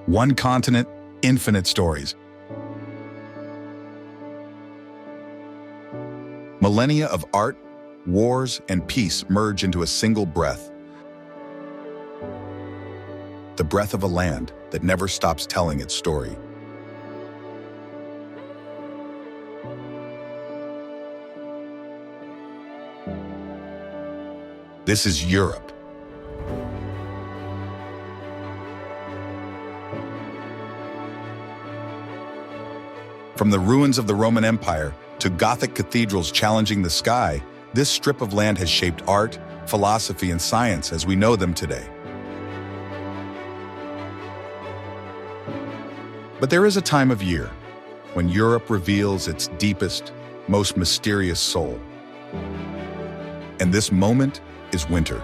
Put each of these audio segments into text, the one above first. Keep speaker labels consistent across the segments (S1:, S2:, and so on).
S1: One continent, infinite stories. Millennia of art, wars, and peace merge into a single breath. The breath of a land that never stops telling its story. This is Europe. From the ruins of the Roman Empire to Gothic cathedrals challenging the sky, this strip of land has shaped art, philosophy, and science as we know them today. But there is a time of year when Europe reveals its deepest, most mysterious soul. And this moment is winter.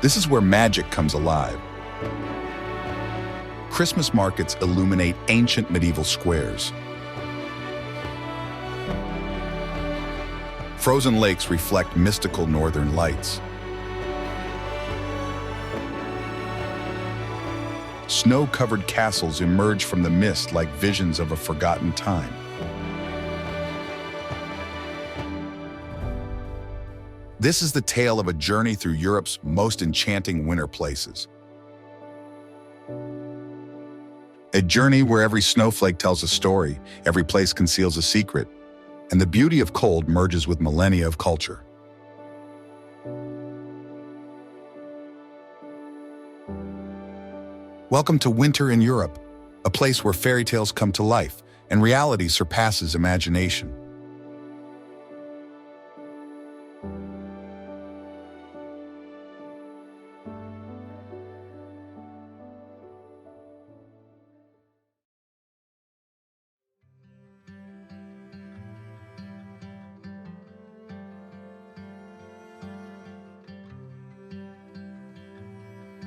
S1: This is where magic comes alive. Christmas markets illuminate ancient medieval squares. Frozen lakes reflect mystical northern lights. Snow-covered castles emerge from the mist like visions of a forgotten time. This is the tale of a journey through Europe's most enchanting winter places. A journey where every snowflake tells a story, every place conceals a secret, and the beauty of cold merges with millennia of culture. Welcome to winter in Europe, a place where fairy tales come to life and reality surpasses imagination.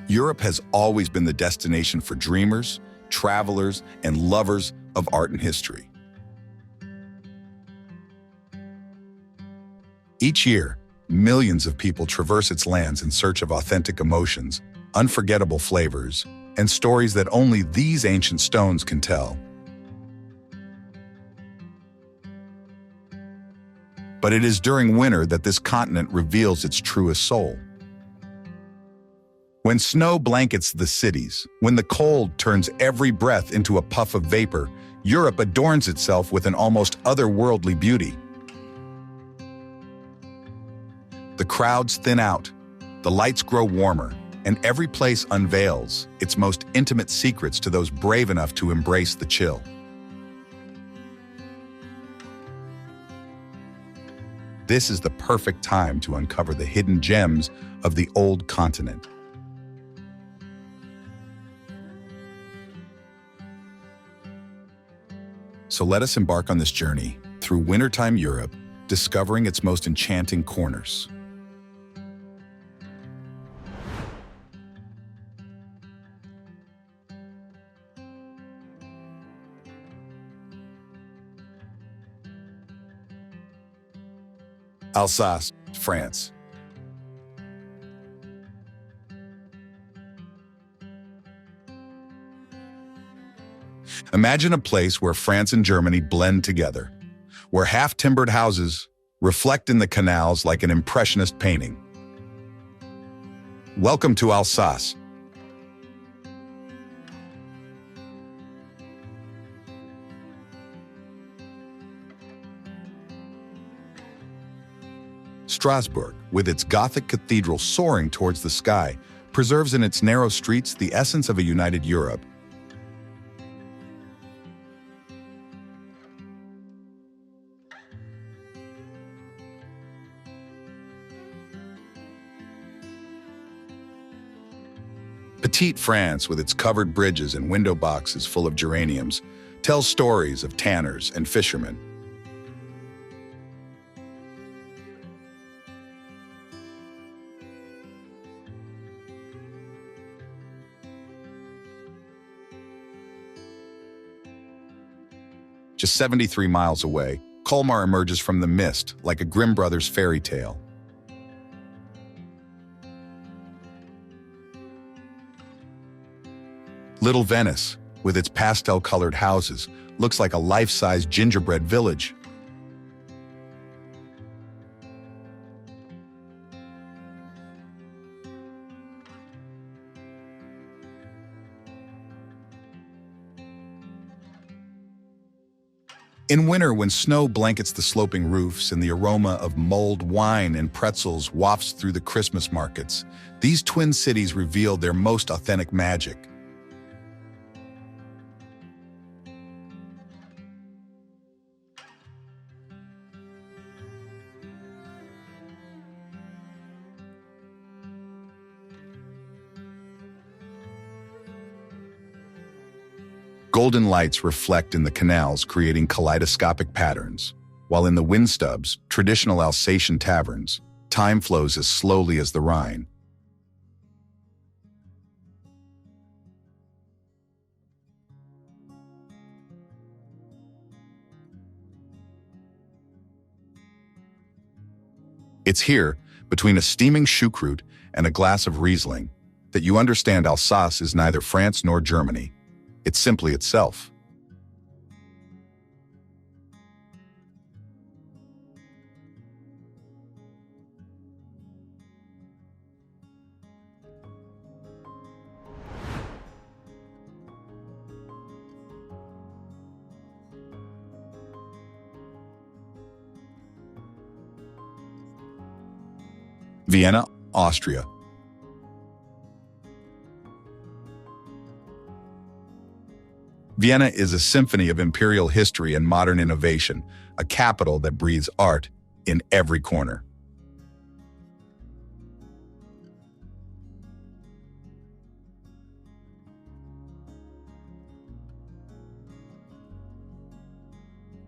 S1: Europe has always been the destination for dreamers, travelers, and lovers of art and history. Each year, millions of people traverse its lands in search of authentic emotions, unforgettable flavors, and stories that only these ancient stones can tell. But it is during winter that this continent reveals its truest soul. When snow blankets the cities, when the cold turns every breath into a puff of vapor, Europe adorns itself with an almost otherworldly beauty. The crowds thin out, the lights grow warmer, and every place unveils its most intimate secrets to those brave enough to embrace the chill. This is the perfect time to uncover the hidden gems of the old continent. So let us embark on this journey through wintertime Europe, discovering its most enchanting corners. Alsace, France. Imagine a place where France and Germany blend together, where half-timbered houses reflect in the canals like an impressionist painting. Welcome to Alsace. Strasbourg, with its Gothic cathedral soaring towards the sky, preserves in its narrow streets the essence of a united Europe. Petite France, with its covered bridges and window boxes full of geraniums, tells stories of tanners and fishermen. Just 73 miles away, Colmar emerges from the mist like a Grimm Brothers fairy tale. Little Venice, with its pastel-colored houses, looks like a life-size gingerbread village. In winter, when snow blankets the sloping roofs and the aroma of mulled wine and pretzels wafts through the Christmas markets, these twin cities reveal their most authentic magic. Golden lights reflect in the canals, creating kaleidoscopic patterns, while in the windstubs, traditional Alsatian taverns, time flows as slowly as the Rhine. It's here, between a steaming choucroute and a glass of Riesling, that you understand Alsace is neither France nor Germany. It's simply itself. Vienna, Austria. Vienna is a symphony of imperial history and modern innovation, a capital that breathes art in every corner.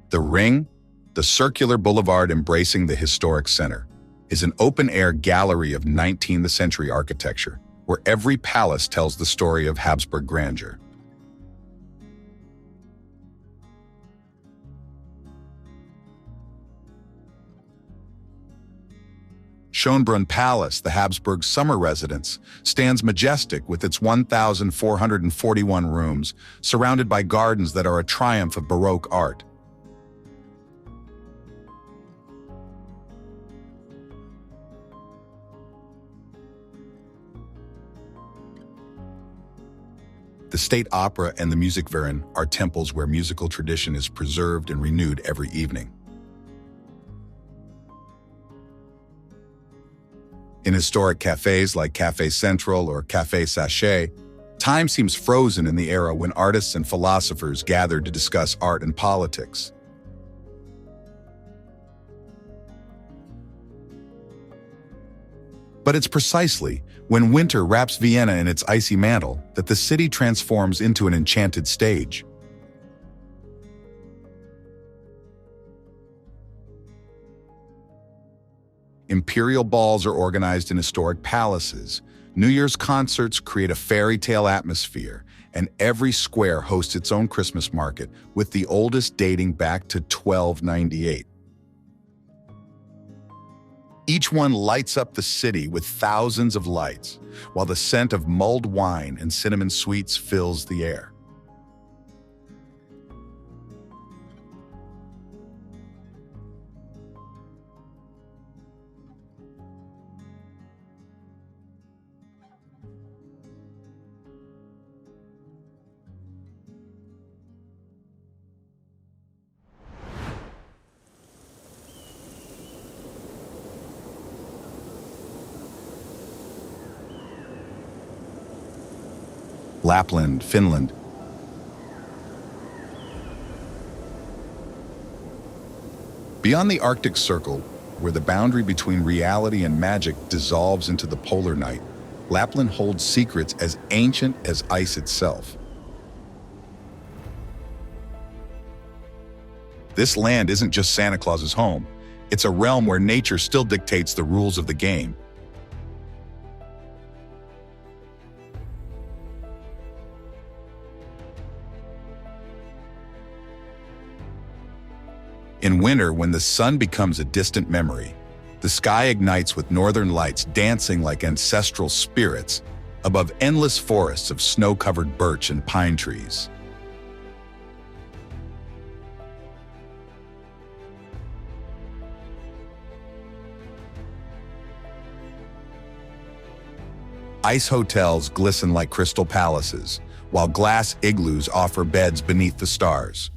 S1: The Ring, the circular boulevard embracing the historic center, is an open-air gallery of 19th century architecture, where every palace tells the story of Habsburg grandeur. Schönbrunn Palace, the Habsburg summer residence, stands majestic with its 1,441 rooms, surrounded by gardens that are a triumph of Baroque art. The State Opera and the Musikverein are temples where musical tradition is preserved and renewed every evening. In historic cafes like Café Central or Café Sachet, time seems frozen in the era when artists and philosophers gathered to discuss art and politics. But it's precisely when winter wraps Vienna in its icy mantle that the city transforms into an enchanted stage. Imperial balls are organized in historic palaces. New Year's concerts create a fairy tale atmosphere, and every square hosts its own Christmas market, with the oldest dating back to 1298. Each one lights up the city with thousands of lights, while the scent of mulled wine and cinnamon sweets fills the air. Lapland, Finland. Beyond the Arctic Circle, where the boundary between reality and magic dissolves into the polar night, Lapland holds secrets as ancient as ice itself. This land isn't just Santa Claus's home. It's a realm where nature still dictates the rules of the game. In winter, when the sun becomes a distant memory, the sky ignites with northern lights dancing like ancestral spirits above endless forests of snow-covered birch and pine trees. Ice hotels glisten like crystal palaces, while glass igloos offer beds beneath the stars.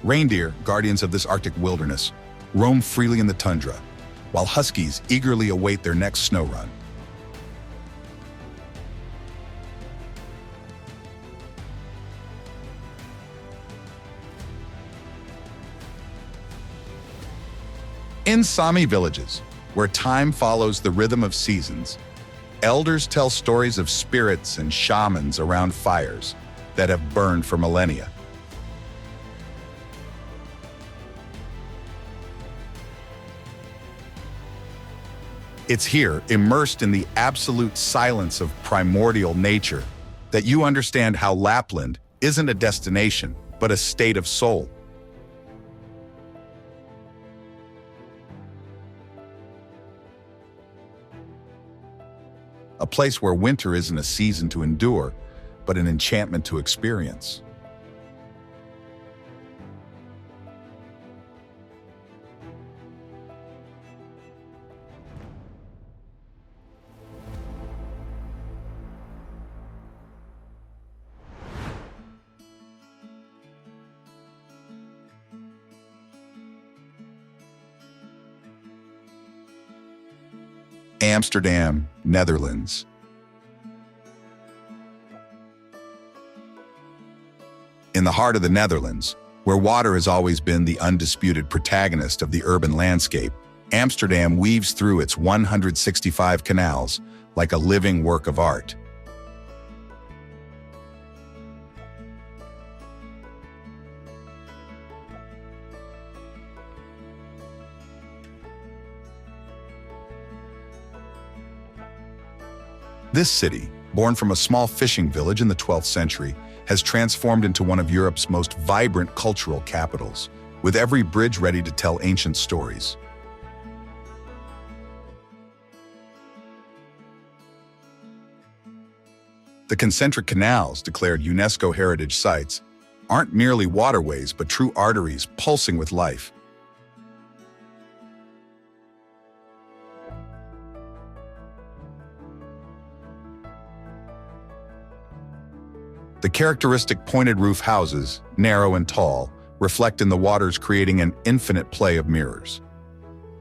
S1: Reindeer, guardians of this Arctic wilderness, roam freely in the tundra, while huskies eagerly await their next snow run. In Sami villages, where time follows the rhythm of seasons, elders tell stories of spirits and shamans around fires that have burned for millennia. It's here, immersed in the absolute silence of primordial nature, that you understand how Lapland isn't a destination, but a state of soul. A place where winter isn't a season to endure, but an enchantment to experience. Amsterdam, Netherlands. In the heart of the Netherlands, where water has always been the undisputed protagonist of the urban landscape, Amsterdam weaves through its 165 canals like a living work of art. This city, born from a small fishing village in the 12th century, has transformed into one of Europe's most vibrant cultural capitals, with every bridge ready to tell ancient stories. The concentric canals, declared UNESCO heritage sites, aren't merely waterways but true arteries pulsing with life. The characteristic pointed roof houses, narrow and tall, reflect in the waters, creating an infinite play of mirrors.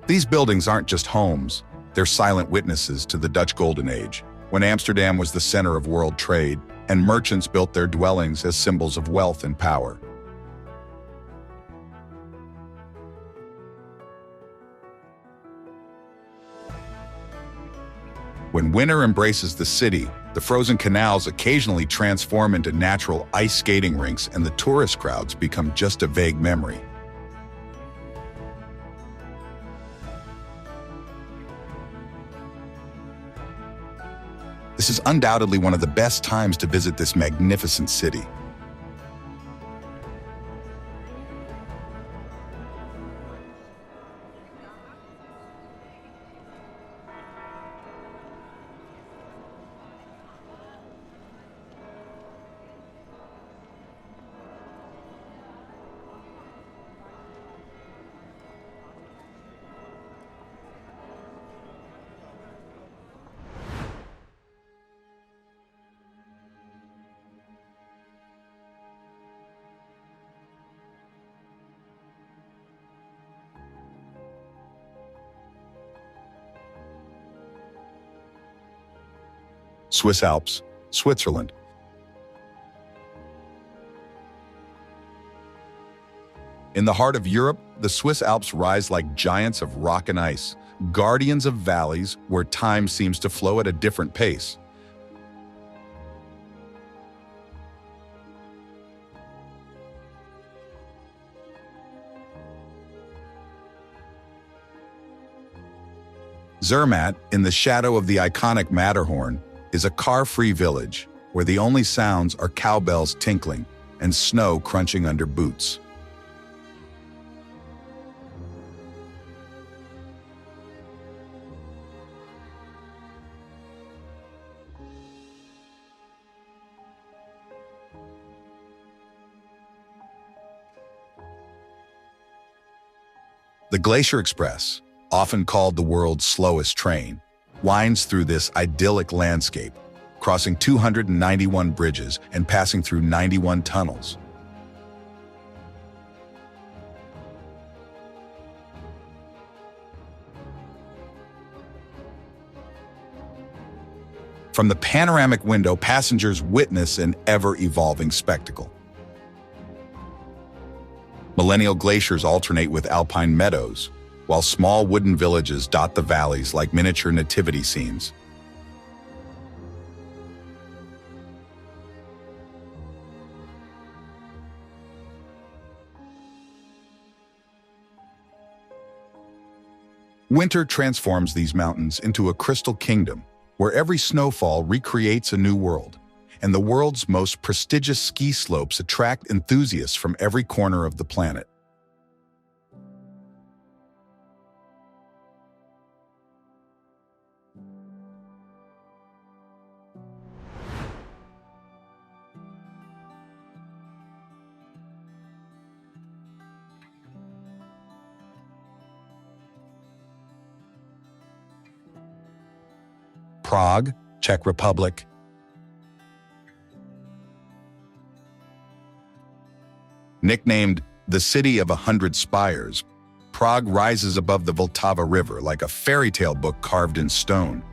S1: These buildings aren't just homes, they're silent witnesses to the Dutch Golden Age, when Amsterdam was the center of world trade and merchants built their dwellings as symbols of wealth and power. When winter embraces the city, the frozen canals occasionally transform into natural ice skating rinks and the tourist crowds become just a vague memory. This is undoubtedly one of the best times to visit this magnificent city. Swiss Alps, Switzerland. In the heart of Europe, the Swiss Alps rise like giants of rock and ice, guardians of valleys where time seems to flow at a different pace. Zermatt, in the shadow of the iconic Matterhorn, is a car-free village where the only sounds are cowbells tinkling and snow crunching under boots. The Glacier Express, often called the world's slowest train, winds through this idyllic landscape, crossing 291 bridges and passing through 91 tunnels. From the panoramic window, passengers witness an ever-evolving spectacle. Millennial glaciers alternate with alpine meadows, while small wooden villages dot the valleys like miniature nativity scenes. Winter transforms these mountains into a crystal kingdom, where every snowfall recreates a new world, and the world's most prestigious ski slopes attract enthusiasts from every corner of the planet. Prague, Czech Republic. Nicknamed the City of 100 Spires, Prague rises above the Vltava River like a fairy tale book carved in stone.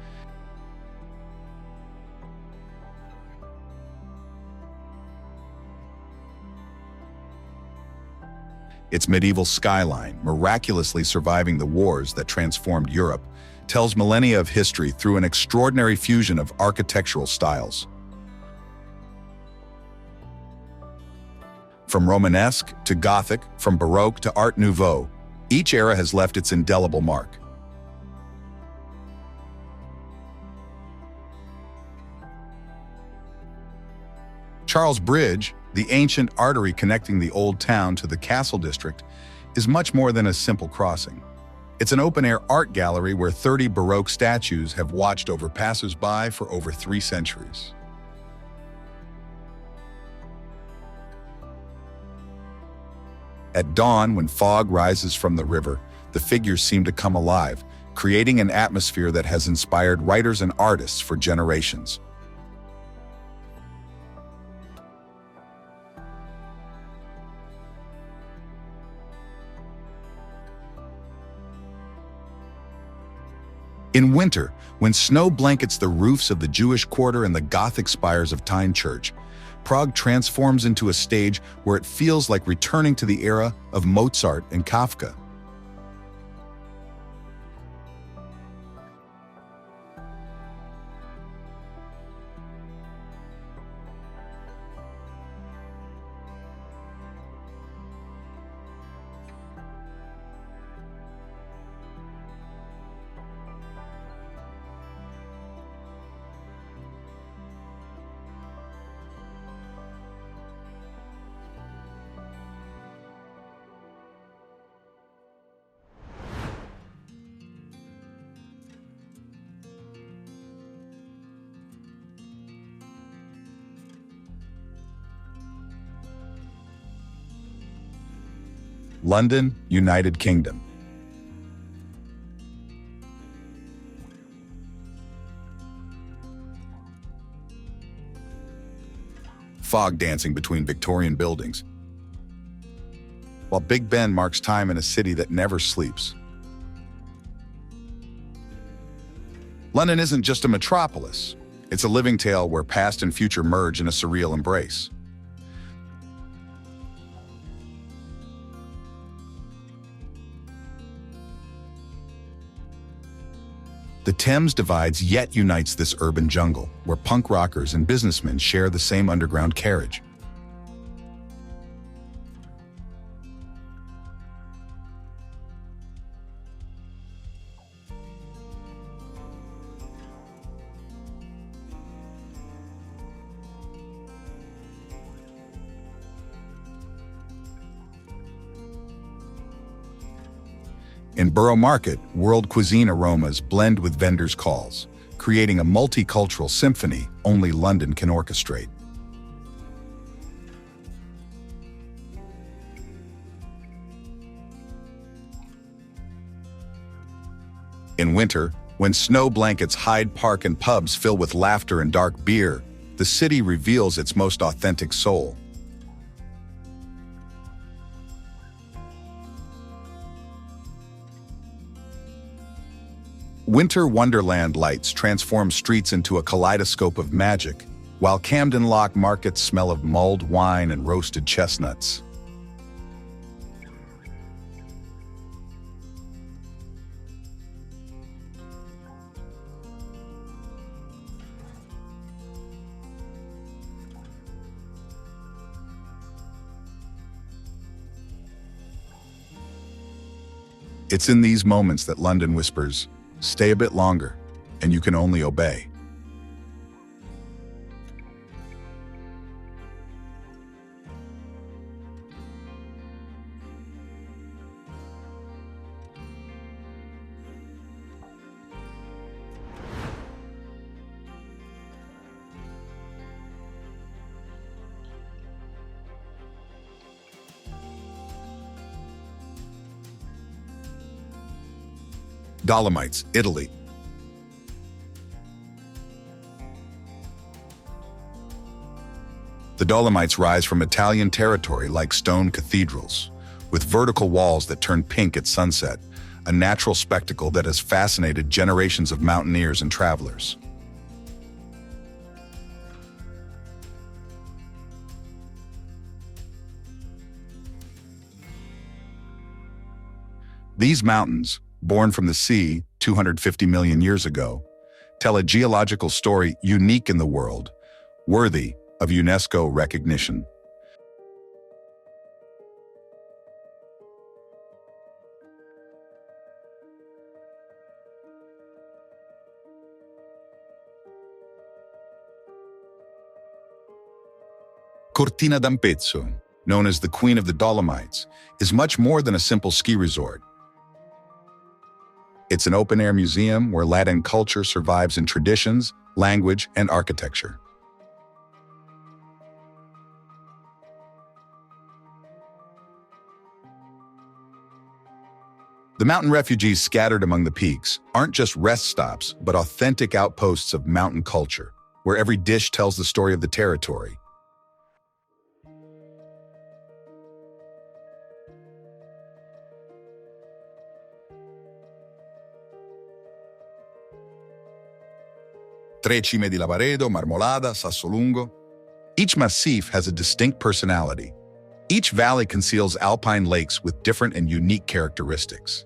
S1: Its medieval skyline, miraculously surviving the wars that transformed Europe, tells millennia of history through an extraordinary fusion of architectural styles. From Romanesque to Gothic, from Baroque to Art Nouveau, each era has left its indelible mark. Charles Bridge, the ancient artery connecting the old town to the castle district, is much more than a simple crossing. It's an open-air art gallery where 30 Baroque statues have watched over passers-by for over 3 centuries. At dawn, when fog rises from the river, the figures seem to come alive, creating an atmosphere that has inspired writers and artists for generations. In winter, when snow blankets the roofs of the Jewish Quarter and the Gothic spires of Tyne Church, Prague transforms into a stage where it feels like returning to the era of Mozart and Kafka. London, United Kingdom. Fog dancing between Victorian buildings, while Big Ben marks time in a city that never sleeps. London isn't just a metropolis. It's a living tale where past and future merge in a surreal embrace. The Thames divides yet unites this urban jungle, where punk rockers and businessmen share the same underground carriage. In Borough Market, world cuisine aromas blend with vendors' calls, creating a multicultural symphony only London can orchestrate. In winter, when snow blankets Hyde Park and pubs fill with laughter and dark beer, the city reveals its most authentic soul. Winter wonderland lights transform streets into a kaleidoscope of magic, while Camden Lock markets smell of mulled wine and roasted chestnuts. It's in these moments that London whispers, "Stay a bit longer," and you can only obey. Dolomites, Italy. The Dolomites rise from Italian territory like stone cathedrals, with vertical walls that turn pink at sunset, a natural spectacle that has fascinated generations of mountaineers and travelers. These mountains, born from the sea 250 million years ago, tell a geological story unique in the world, worthy of UNESCO recognition. Cortina d'Ampezzo, known as the Queen of the Dolomites, is much more than a simple ski resort. It's an open-air museum where Latin culture survives in traditions, language, and architecture. The mountain refugees scattered among the peaks aren't just rest stops, but authentic outposts of mountain culture, where every dish tells the story of the territory. Tre cime di Lavaredo, Marmolada, Sassolungo. Each massif has a distinct personality. Each valley conceals alpine lakes with different and unique characteristics.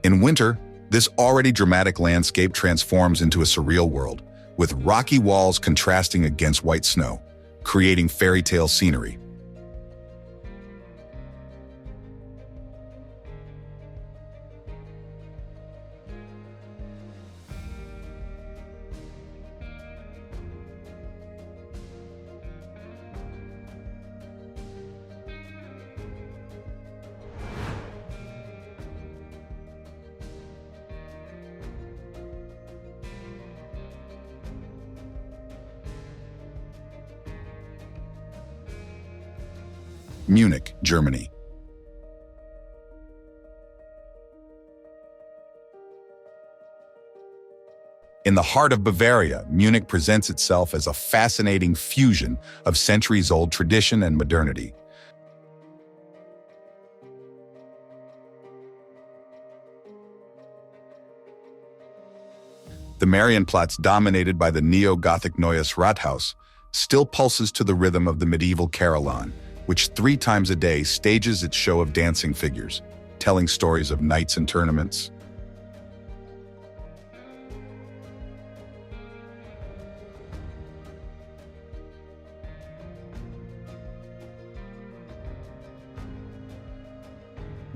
S1: In winter, this already dramatic landscape transforms into a surreal world, with rocky walls contrasting against white snow, creating fairy tale scenery. Munich, Germany. In the heart of Bavaria, Munich presents itself as a fascinating fusion of centuries-old tradition and modernity. The Marienplatz, dominated by the neo-Gothic Neues Rathaus, still pulses to the rhythm of the medieval carillon, which 3 times a day stages its show of dancing figures, telling stories of knights and tournaments.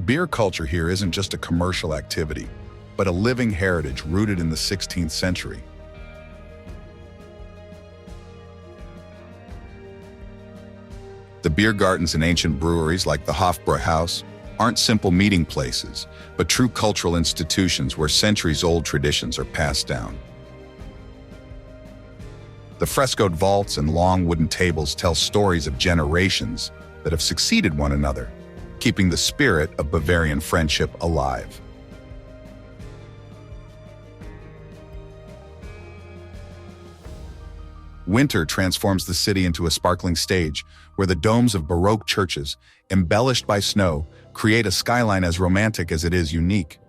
S1: Beer culture here isn't just a commercial activity, but a living heritage rooted in the 16th century. Beer gardens and ancient breweries like the Hofbräuhaus aren't simple meeting places, but true cultural institutions where centuries-old traditions are passed down. The frescoed vaults and long wooden tables tell stories of generations that have succeeded one another, keeping the spirit of Bavarian friendship alive. Winter transforms the city into a sparkling stage where the domes of Baroque churches, embellished by snow, create a skyline as romantic as it is unique.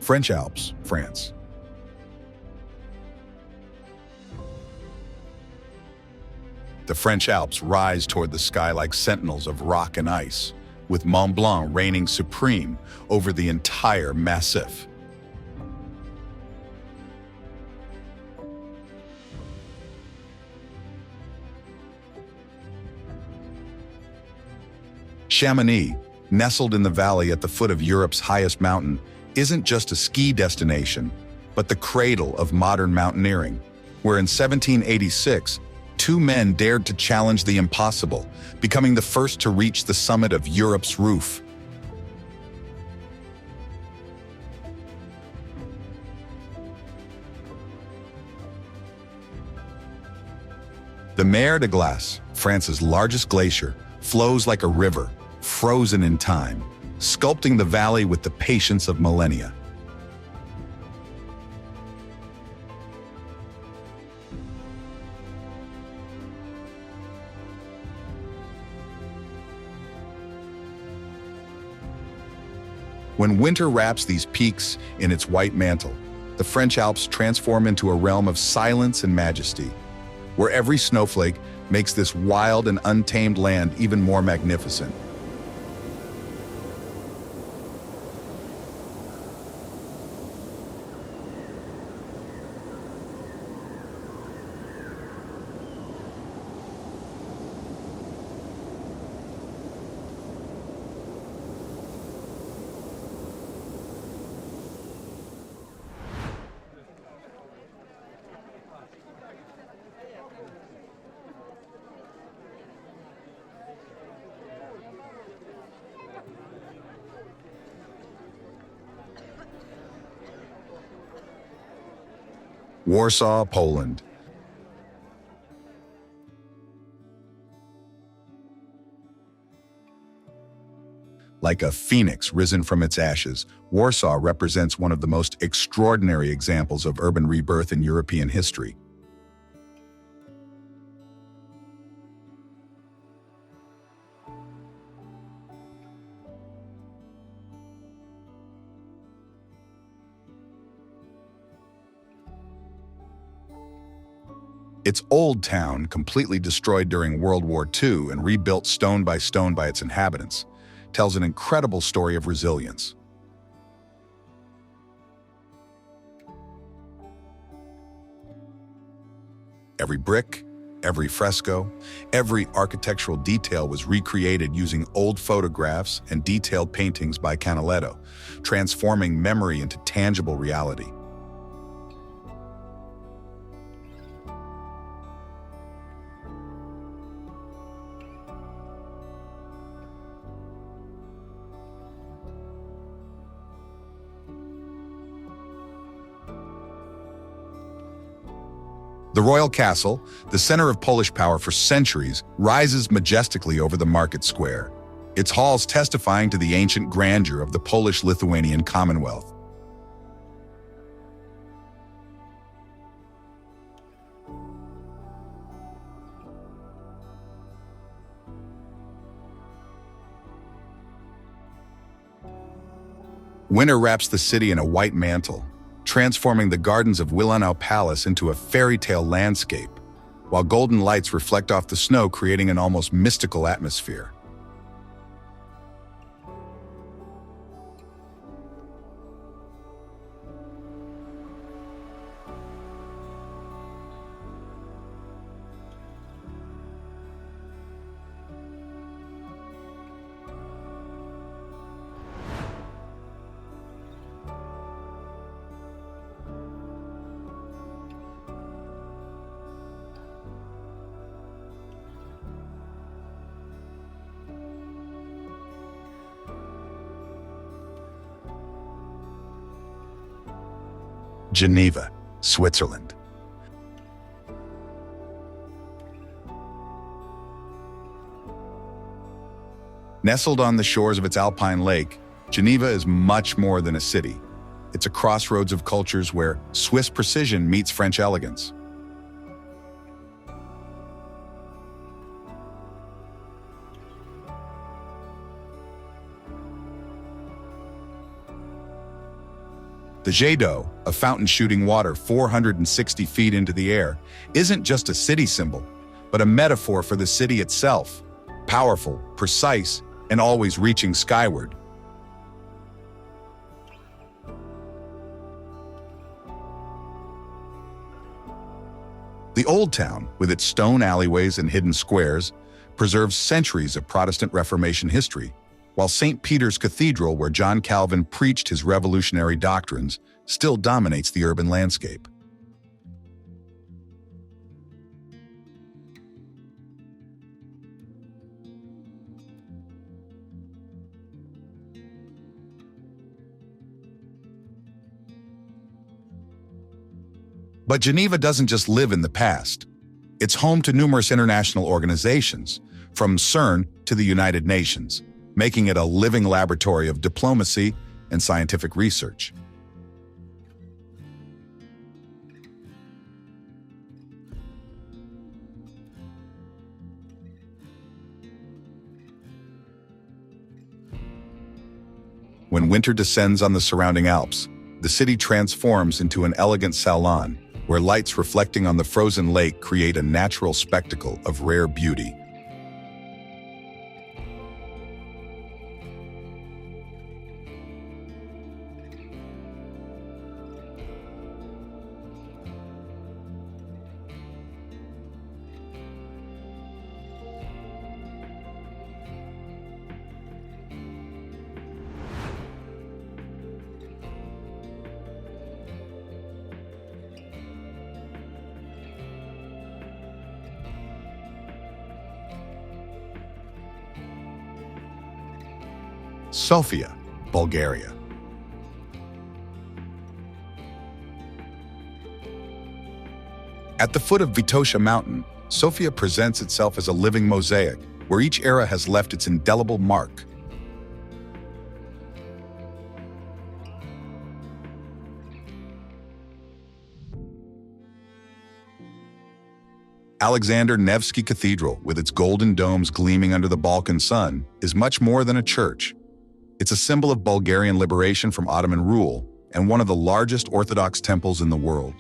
S1: French Alps, France. The French Alps rise toward the sky like sentinels of rock and ice, with Mont Blanc reigning supreme over the entire massif. Chamonix, nestled in the valley at the foot of Europe's highest mountain, isn't just a ski destination, but the cradle of modern mountaineering, where in 1786, two men dared to challenge the impossible, becoming the first to reach the summit of Europe's roof. The Mer de Glace, France's largest glacier, flows like a river, frozen in time, sculpting the valley with the patience of millennia. When winter wraps these peaks in its white mantle, the French Alps transform into a realm of silence and majesty, where every snowflake makes this wild and untamed land even more magnificent. Warsaw, Poland. Like a phoenix risen from its ashes, Warsaw represents one of the most extraordinary examples of urban rebirth in European history. Its old town, completely destroyed during World War II and rebuilt stone by its inhabitants, tells an incredible story of resilience. Every brick, every fresco, every architectural detail was recreated using old photographs and detailed paintings by Canaletto, transforming memory into tangible reality. The royal castle, the center of Polish power for centuries, rises majestically over the market square, its halls testifying to the ancient grandeur of the Polish-Lithuanian Commonwealth. Winter wraps the city in a white mantle, transforming the gardens of Willenau Palace into a fairy tale landscape, while golden lights reflect off the snow, creating an almost mystical atmosphere. Geneva, Switzerland. Nestled on the shores of its alpine lake, Geneva is much more than a city. It's a crossroads of cultures where Swiss precision meets French elegance. The Jet d'eau, a fountain shooting water 460 feet into the air, isn't just a city symbol, but a metaphor for the city itself. Powerful, precise, and always reaching skyward. The Old Town, with its stone alleyways and hidden squares, preserves centuries of Protestant Reformation history, while St. Peter's Cathedral, where John Calvin preached his revolutionary doctrines, still dominates the urban landscape. But Geneva doesn't just live in the past. It's home to numerous international organizations, from CERN to the United Nations, making it a living laboratory of diplomacy and scientific research. When winter descends on the surrounding Alps, the city transforms into an elegant salon, where lights reflecting on the frozen lake create a natural spectacle of rare beauty. Sofia, Bulgaria. At the foot of Vitosha Mountain, Sofia presents itself as a living mosaic, where each era has left its indelible mark. Alexander Nevsky Cathedral, with its golden domes gleaming under the Balkan sun, is much more than a church. It's a symbol of Bulgarian liberation from Ottoman rule and one of the largest Orthodox temples in the world.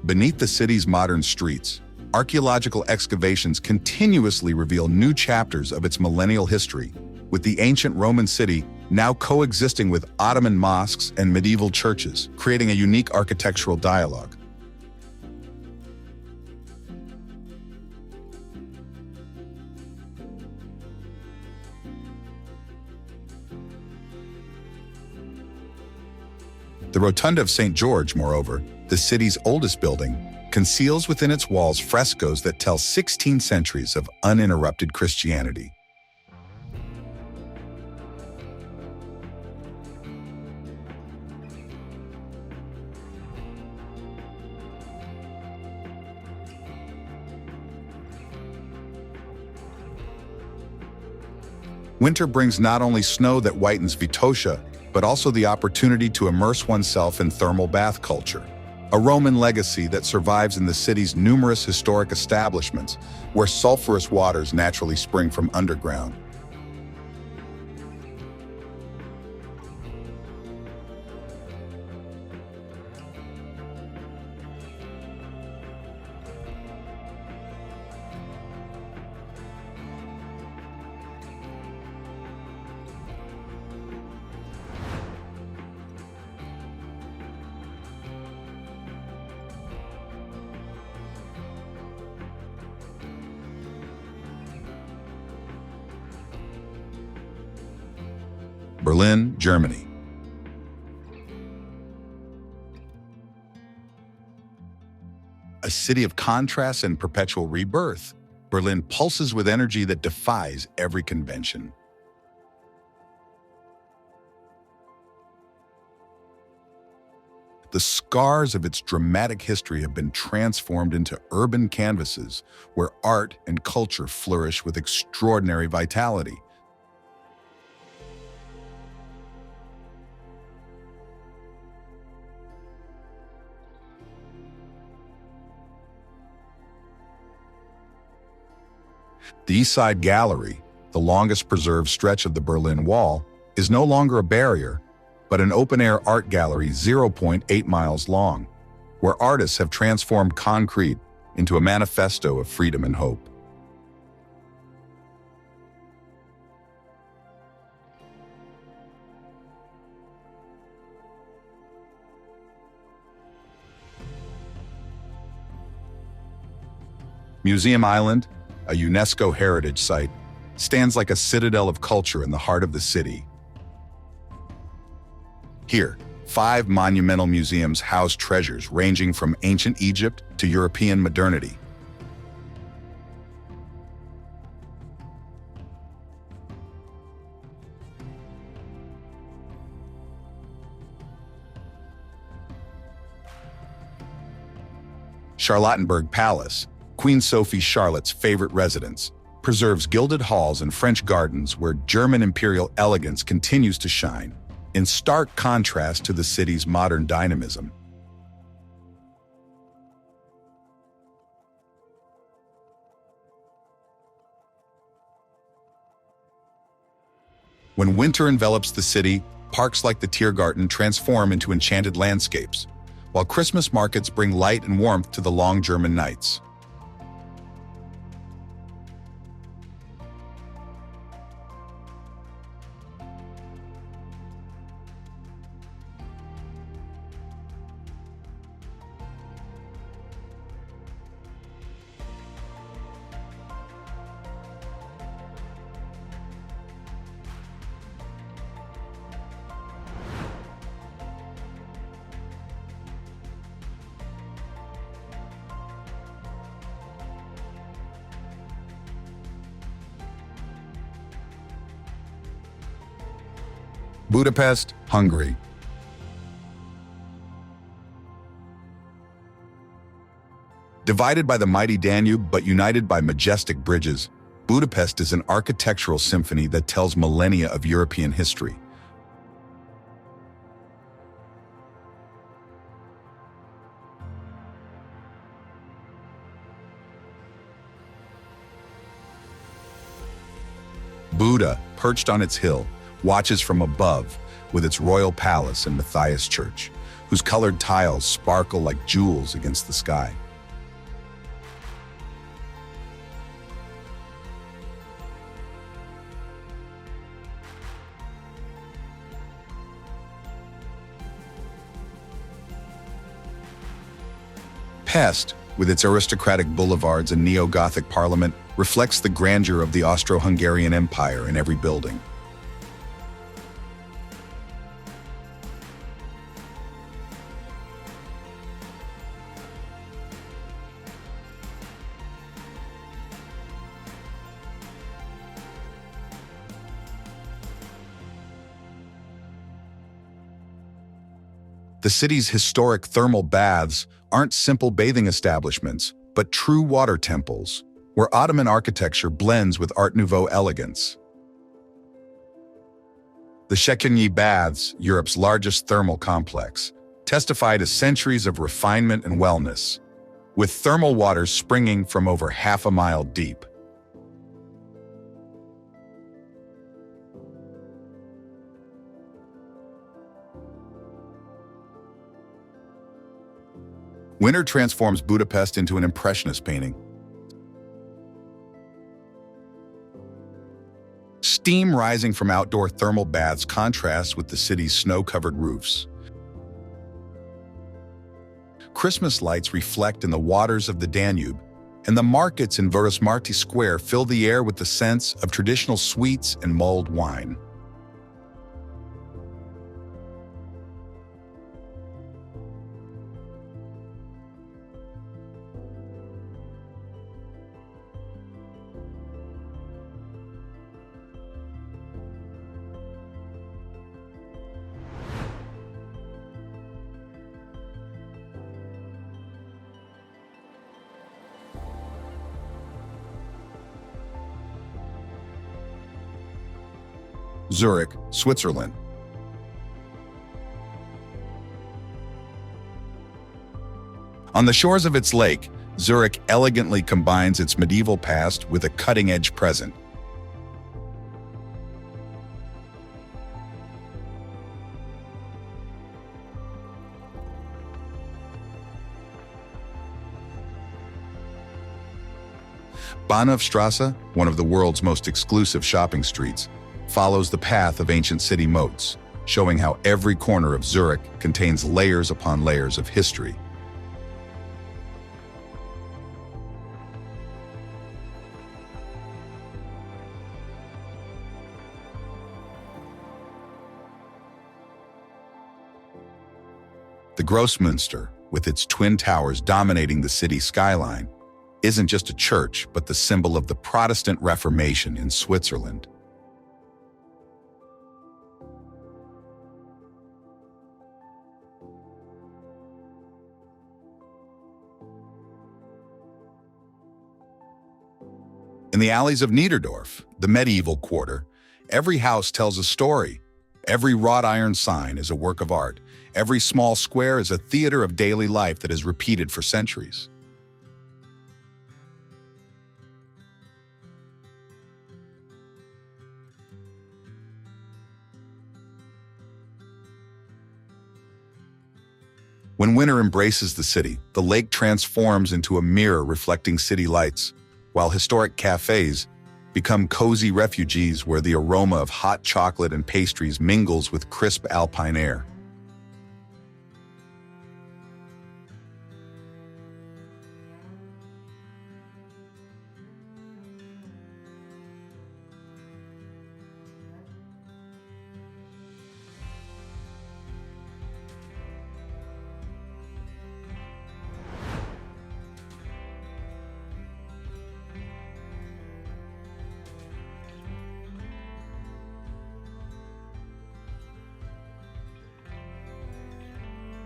S1: Beneath the city's modern streets, archaeological excavations continuously reveal new chapters of its millennial history, with the ancient Roman city now coexisting with Ottoman mosques and medieval churches, creating a unique architectural dialogue. The Rotunda of St. George, moreover, the city's oldest building, conceals within its walls frescoes that tell 16 centuries of uninterrupted Christianity. Winter brings not only snow that whitens Vitosha, but also the opportunity to immerse oneself in thermal bath culture, a Roman legacy that survives in the city's numerous historic establishments where sulfurous waters naturally spring from underground. Berlin, Germany. A city of contrast and perpetual rebirth, Berlin pulses with energy that defies every convention. The scars of its dramatic history have been transformed into urban canvases where art and culture flourish with extraordinary vitality. The East Side Gallery, the longest preserved stretch of the Berlin Wall, is no longer a barrier, but an open-air art gallery 0.8 miles long, where artists have transformed concrete into a manifesto of freedom and hope. Museum Island, a UNESCO heritage site, stands like a citadel of culture in the heart of the city. Here, 5 monumental museums house treasures ranging from ancient Egypt to European modernity. Charlottenburg Palace, Queen Sophie Charlotte's favorite residence, preserves gilded halls and French gardens where German imperial elegance continues to shine, in stark contrast to the city's modern dynamism. When winter envelops the city, parks like the Tiergarten transform into enchanted landscapes, while Christmas markets bring light and warmth to the long German nights. Budapest, Hungary. Divided by the mighty Danube but united by majestic bridges, Budapest is an architectural symphony that tells millennia of European history. Buda, perched on its hill, watches from above with its royal palace and Matthias Church, whose colored tiles sparkle like jewels against the sky. Pest, with its aristocratic boulevards and neo-Gothic parliament, reflects the grandeur of the Austro-Hungarian Empire in every building. The city's historic thermal baths aren't simple bathing establishments, but true water temples, where Ottoman architecture blends with Art Nouveau elegance. The Széchenyi Baths, Europe's largest thermal complex, testify to centuries of refinement and wellness, with thermal waters springing from over half a mile deep. Winter transforms Budapest into an impressionist painting. Steam rising from outdoor thermal baths contrasts with the city's snow-covered roofs. Christmas lights reflect in the waters of the Danube, and the markets in Vörösmarty Square fill the air with the sense of traditional sweets and mulled wine. Zurich, Switzerland. On the shores of its lake, Zurich elegantly combines its medieval past with a cutting-edge present. Bahnhofstrasse, one of the world's most exclusive shopping streets, follows the path of ancient city moats, showing how every corner of Zurich contains layers upon layers of history. The Grossmünster, with its twin towers dominating the city skyline, isn't just a church, but the symbol of the Protestant Reformation in Switzerland. In the alleys of Niederdorf, the medieval quarter, every house tells a story. Every wrought iron sign is a work of art. Every small square is a theater of daily life that is repeated for centuries. When winter embraces the city, the lake transforms into a mirror reflecting city lights, while historic cafes become cozy refugees where the aroma of hot chocolate and pastries mingles with crisp alpine air.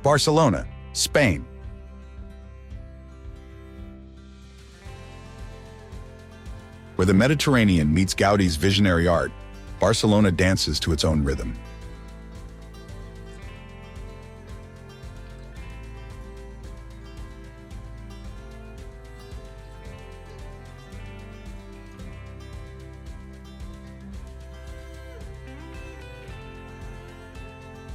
S1: Barcelona, Spain. Where the Mediterranean meets Gaudi's visionary art, Barcelona dances to its own rhythm.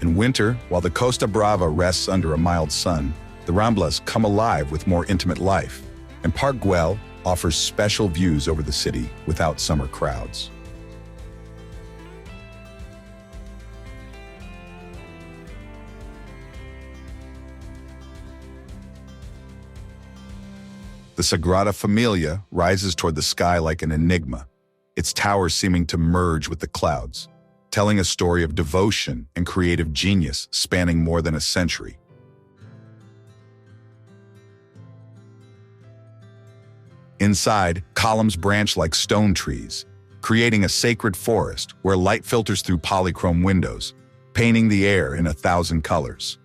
S1: In winter, while the Costa Brava rests under a mild sun, the Ramblas come alive with more intimate life, and Park Güell offers special views over the city without summer crowds. The Sagrada Familia rises toward the sky like an enigma, its towers seeming to merge with the clouds, telling a story of devotion and creative genius spanning more than a century. Inside, columns branch like stone trees, creating a sacred forest where light filters through polychrome windows, painting the air in 1,000 colors.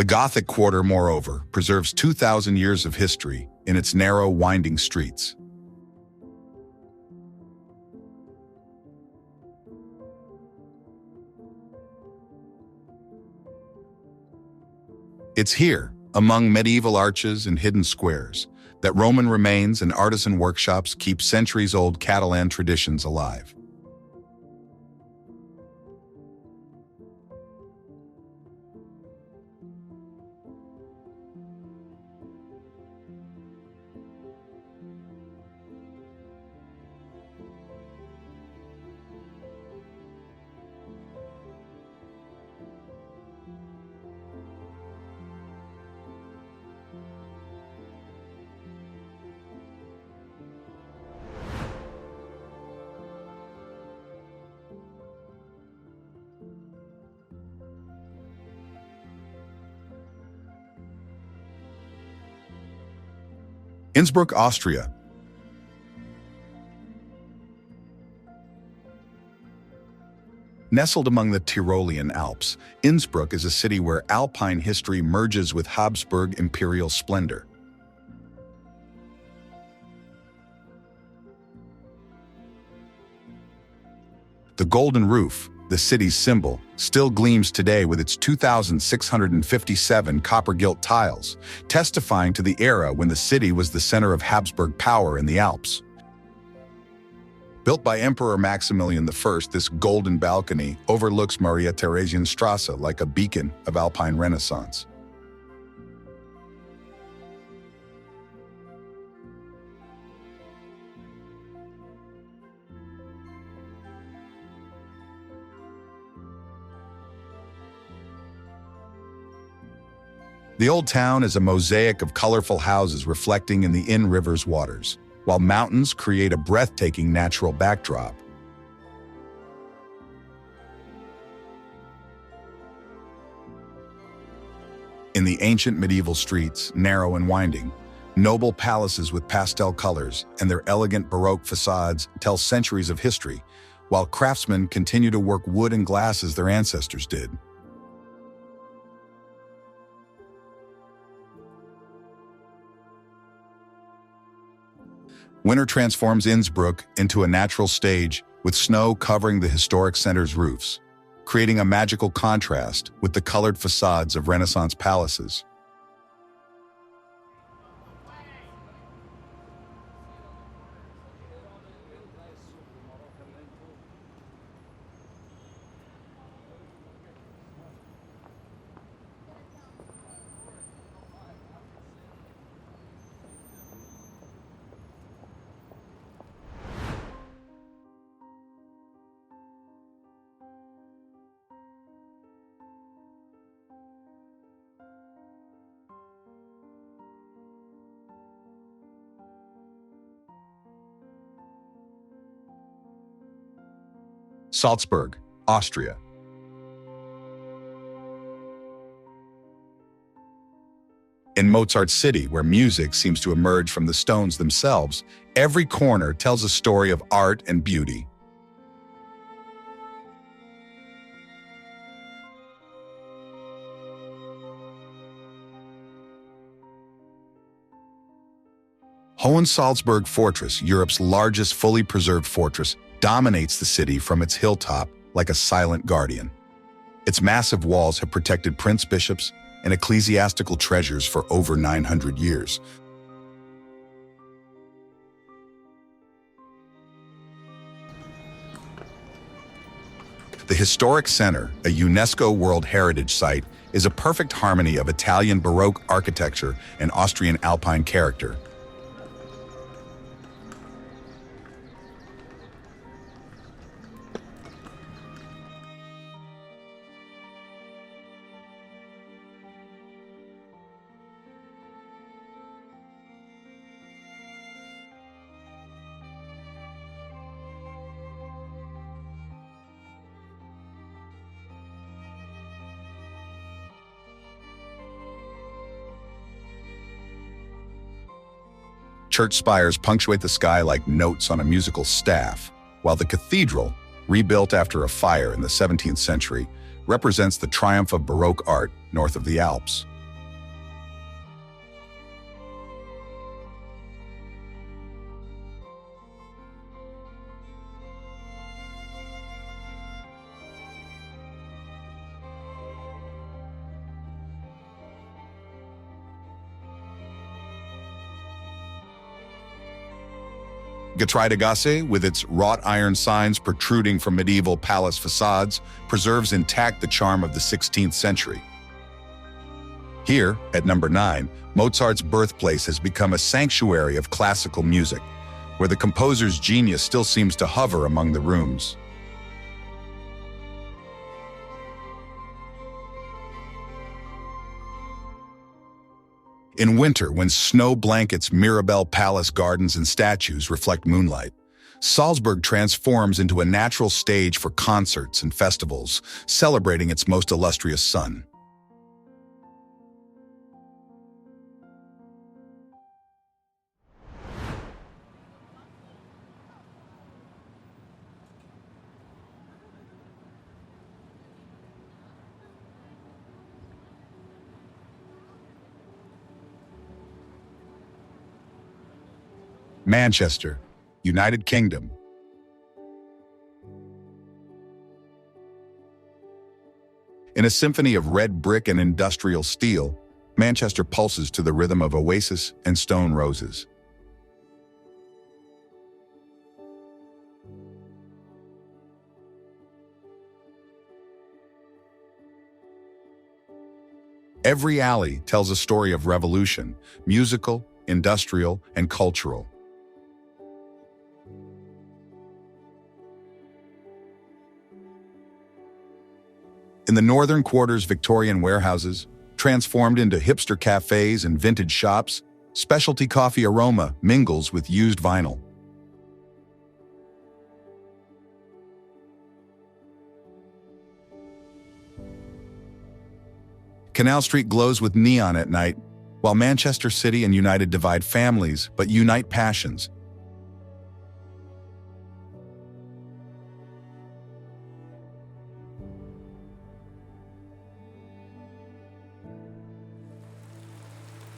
S1: The Gothic Quarter, moreover, preserves 2,000 years of history in its narrow, winding streets. It's here, among medieval arches and hidden squares, that Roman remains and artisan workshops keep centuries-old Catalan traditions alive. Innsbruck, Austria. Nestled among the Tyrolean Alps, Innsbruck is a city where Alpine history merges with Habsburg imperial splendor. The Golden Roof, the city's symbol, still gleams today with its 2,657 copper-gilt tiles, testifying to the era when the city was the center of Habsburg power in the Alps. Built by Emperor Maximilian I, this golden balcony overlooks Maria Theresienstrasse like a beacon of Alpine Renaissance. The old town is a mosaic of colorful houses reflecting in the Inn River's waters, while mountains create a breathtaking natural backdrop. In the ancient medieval streets, narrow and winding, noble palaces with pastel colors and their elegant Baroque facades tell centuries of history, while craftsmen continue to work wood and glass as their ancestors did. Winter transforms Innsbruck into a natural stage with snow covering the historic center's roofs, creating a magical contrast with the colored facades of Renaissance palaces. Salzburg, Austria. In Mozart's city, where music seems to emerge from the stones themselves, every corner tells a story of art and beauty. Hohensalzburg Fortress, Europe's largest fully preserved fortress, dominates the city from its hilltop like a silent guardian. Its massive walls have protected prince bishops and ecclesiastical treasures for over 900 years. The historic center, a UNESCO World Heritage Site, is a perfect harmony of Italian Baroque architecture and Austrian Alpine character. Church spires punctuate the sky like notes on a musical staff, while the cathedral, rebuilt after a fire in the 17th century, represents the triumph of Baroque art north of the Alps. Getreidegasse, with its wrought iron signs protruding from medieval palace facades, preserves intact the charm of the 16th century. Here, at number 9, Mozart's birthplace has become a sanctuary of classical music, where the composer's genius still seems to hover among the rooms. In winter, when snow blankets Mirabell Palace gardens and statues reflect moonlight, Salzburg transforms into a natural stage for concerts and festivals, celebrating its most illustrious son. Manchester, United Kingdom. In a symphony of red brick and industrial steel, Manchester pulses to the rhythm of Oasis and Stone Roses. Every alley tells a story of revolution, musical, industrial, and cultural. In the northern quarter's Victorian warehouses, transformed into hipster cafes and vintage shops, specialty coffee aroma mingles with used vinyl. Canal Street glows with neon at night, while Manchester City and United divide families but unite passions.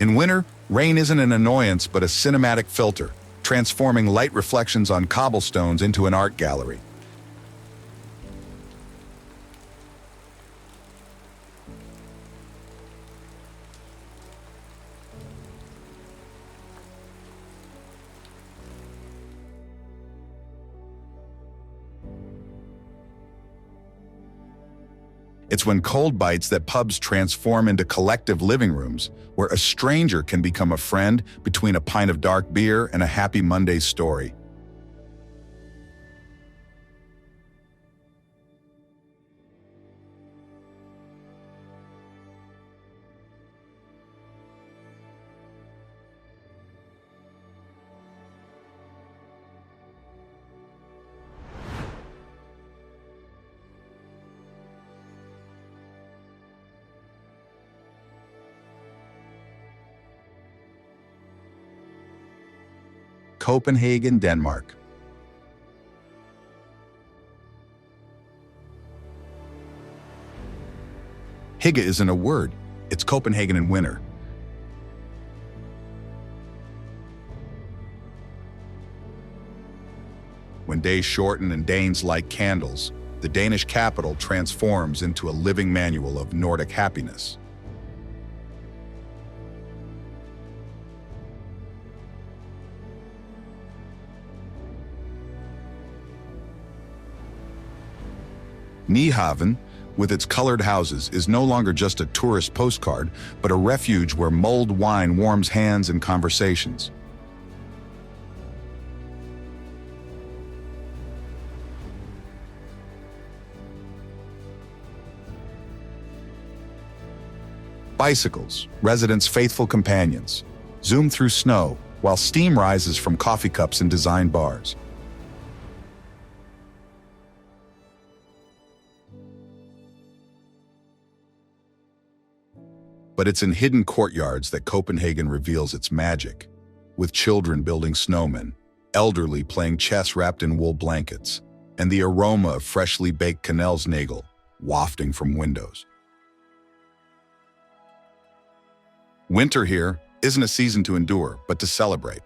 S1: In winter, rain isn't an annoyance but a cinematic filter, transforming light reflections on cobblestones into an art gallery. It's when cold bites that pubs transform into collective living rooms, where a stranger can become a friend between a pint of dark beer and a happy Monday story. Copenhagen, Denmark. Hygge isn't a word, it's Copenhagen in winter. When days shorten and Danes light candles, the Danish capital transforms into a living manual of Nordic happiness. Nyhavn, with its colored houses, is no longer just a tourist postcard, but a refuge where mulled wine warms hands and conversations. Bicycles, residents' faithful companions, zoom through snow while steam rises from coffee cups in design bars. But it's in hidden courtyards that Copenhagen reveals its magic, with children building snowmen, elderly playing chess wrapped in wool blankets, and the aroma of freshly baked kanelsnagel wafting from windows. Winter here isn't a season to endure, but to celebrate.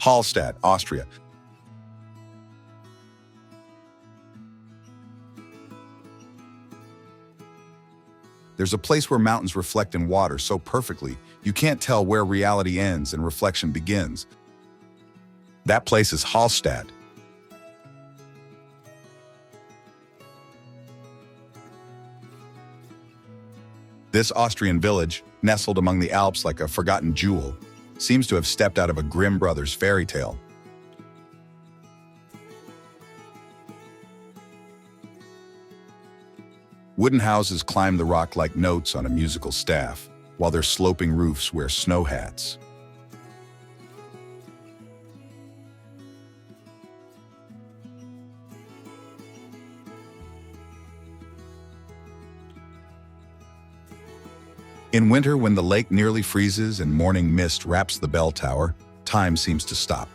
S1: Hallstatt, Austria. There's a place where mountains reflect in water so perfectly, you can't tell where reality ends and reflection begins. That place is Hallstatt. This Austrian village, nestled among the Alps like a forgotten jewel, seems to have stepped out of a Grimm brothers fairy tale. Wooden houses climb the rock like notes on a musical staff, while their sloping roofs wear snow hats. In winter, when the lake nearly freezes and morning mist wraps the bell tower, time seems to stop.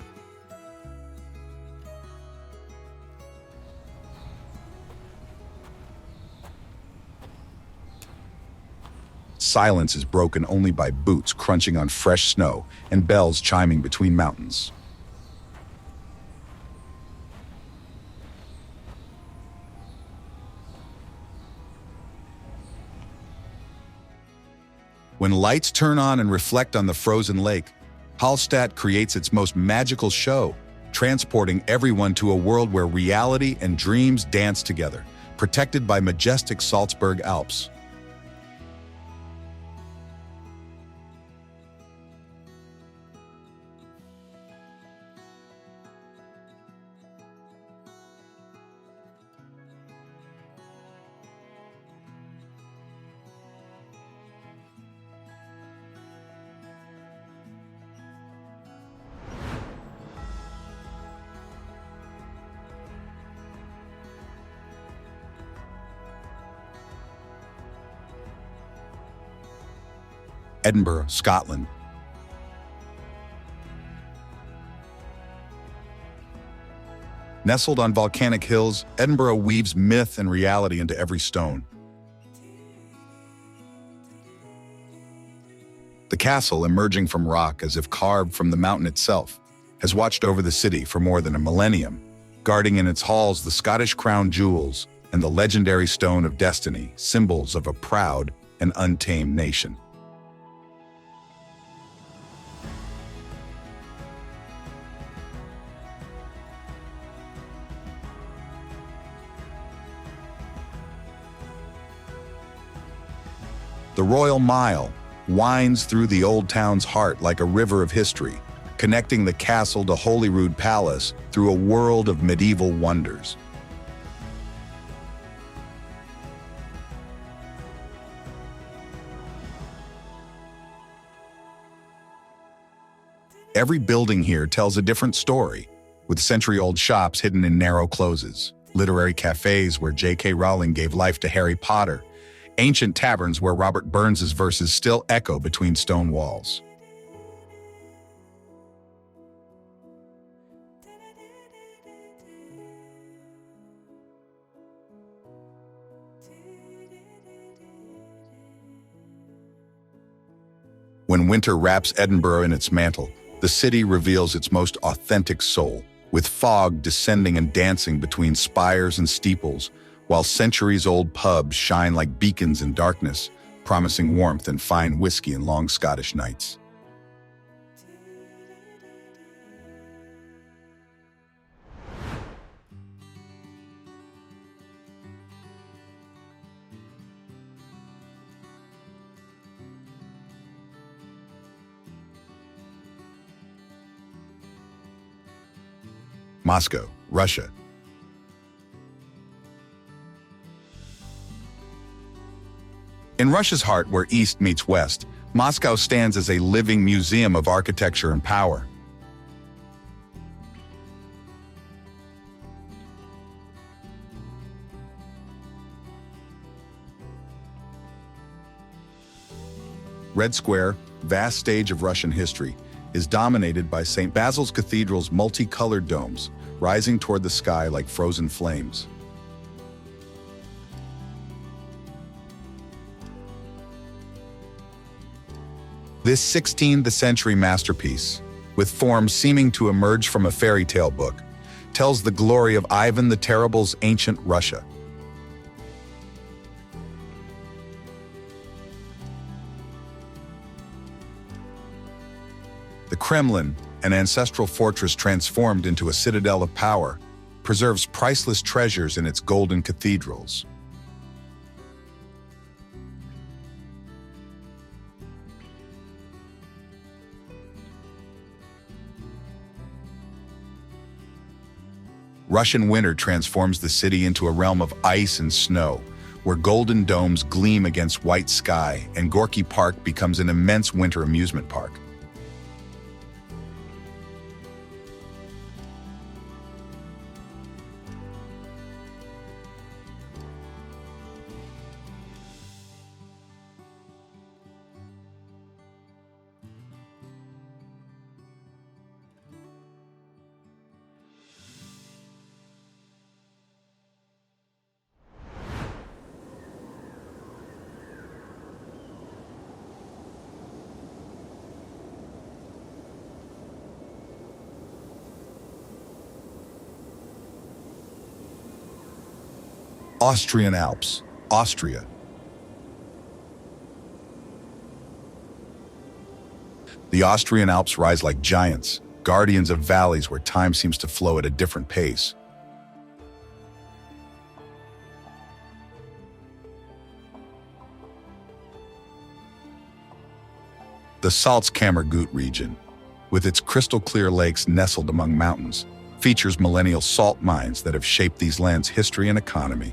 S1: Silence is broken only by boots crunching on fresh snow and bells chiming between mountains. When lights turn on and reflect on the frozen lake, Hallstatt creates its most magical show, transporting everyone to a world where reality and dreams dance together, protected by majestic Salzburg Alps. Edinburgh, Scotland. Nestled on volcanic hills, Edinburgh weaves myth and reality into every stone. The castle, emerging from rock as if carved from the mountain itself, has watched over the city for more than a millennium, guarding in its halls the Scottish crown jewels and the legendary Stone of Destiny, symbols of a proud and untamed nation. The Royal Mile winds through the old town's heart like a river of history, connecting the castle to Holyrood Palace through a world of medieval wonders. Every building here tells a different story, with century-old shops hidden in narrow closes, literary cafes where J.K. Rowling gave life to Harry Potter, ancient taverns where Robert Burns's verses still echo between stone walls. When winter wraps Edinburgh in its mantle, the city reveals its most authentic soul, with fog descending and dancing between spires and steeples, while centuries-old pubs shine like beacons in darkness, promising warmth and fine whiskey in long Scottish nights. Moscow, Russia. In Russia's heart, where East meets West, Moscow stands as a living museum of architecture and power. Red Square, vast stage of Russian history, is dominated by St. Basil's Cathedral's multicolored domes, rising toward the sky like frozen flames. This 16th century masterpiece, with forms seeming to emerge from a fairy tale book, tells the glory of Ivan the Terrible's ancient Russia. The Kremlin, an ancestral fortress transformed into a citadel of power, preserves priceless treasures in its golden cathedrals. Russian winter transforms the city into a realm of ice and snow, where golden domes gleam against white sky and Gorky Park becomes an immense winter amusement park. Austrian Alps, Austria. The Austrian Alps rise like giants, guardians of valleys where time seems to flow at a different pace. The Salzkammergut region, with its crystal-clear lakes nestled among mountains, features millennial salt mines that have shaped these lands' history and economy.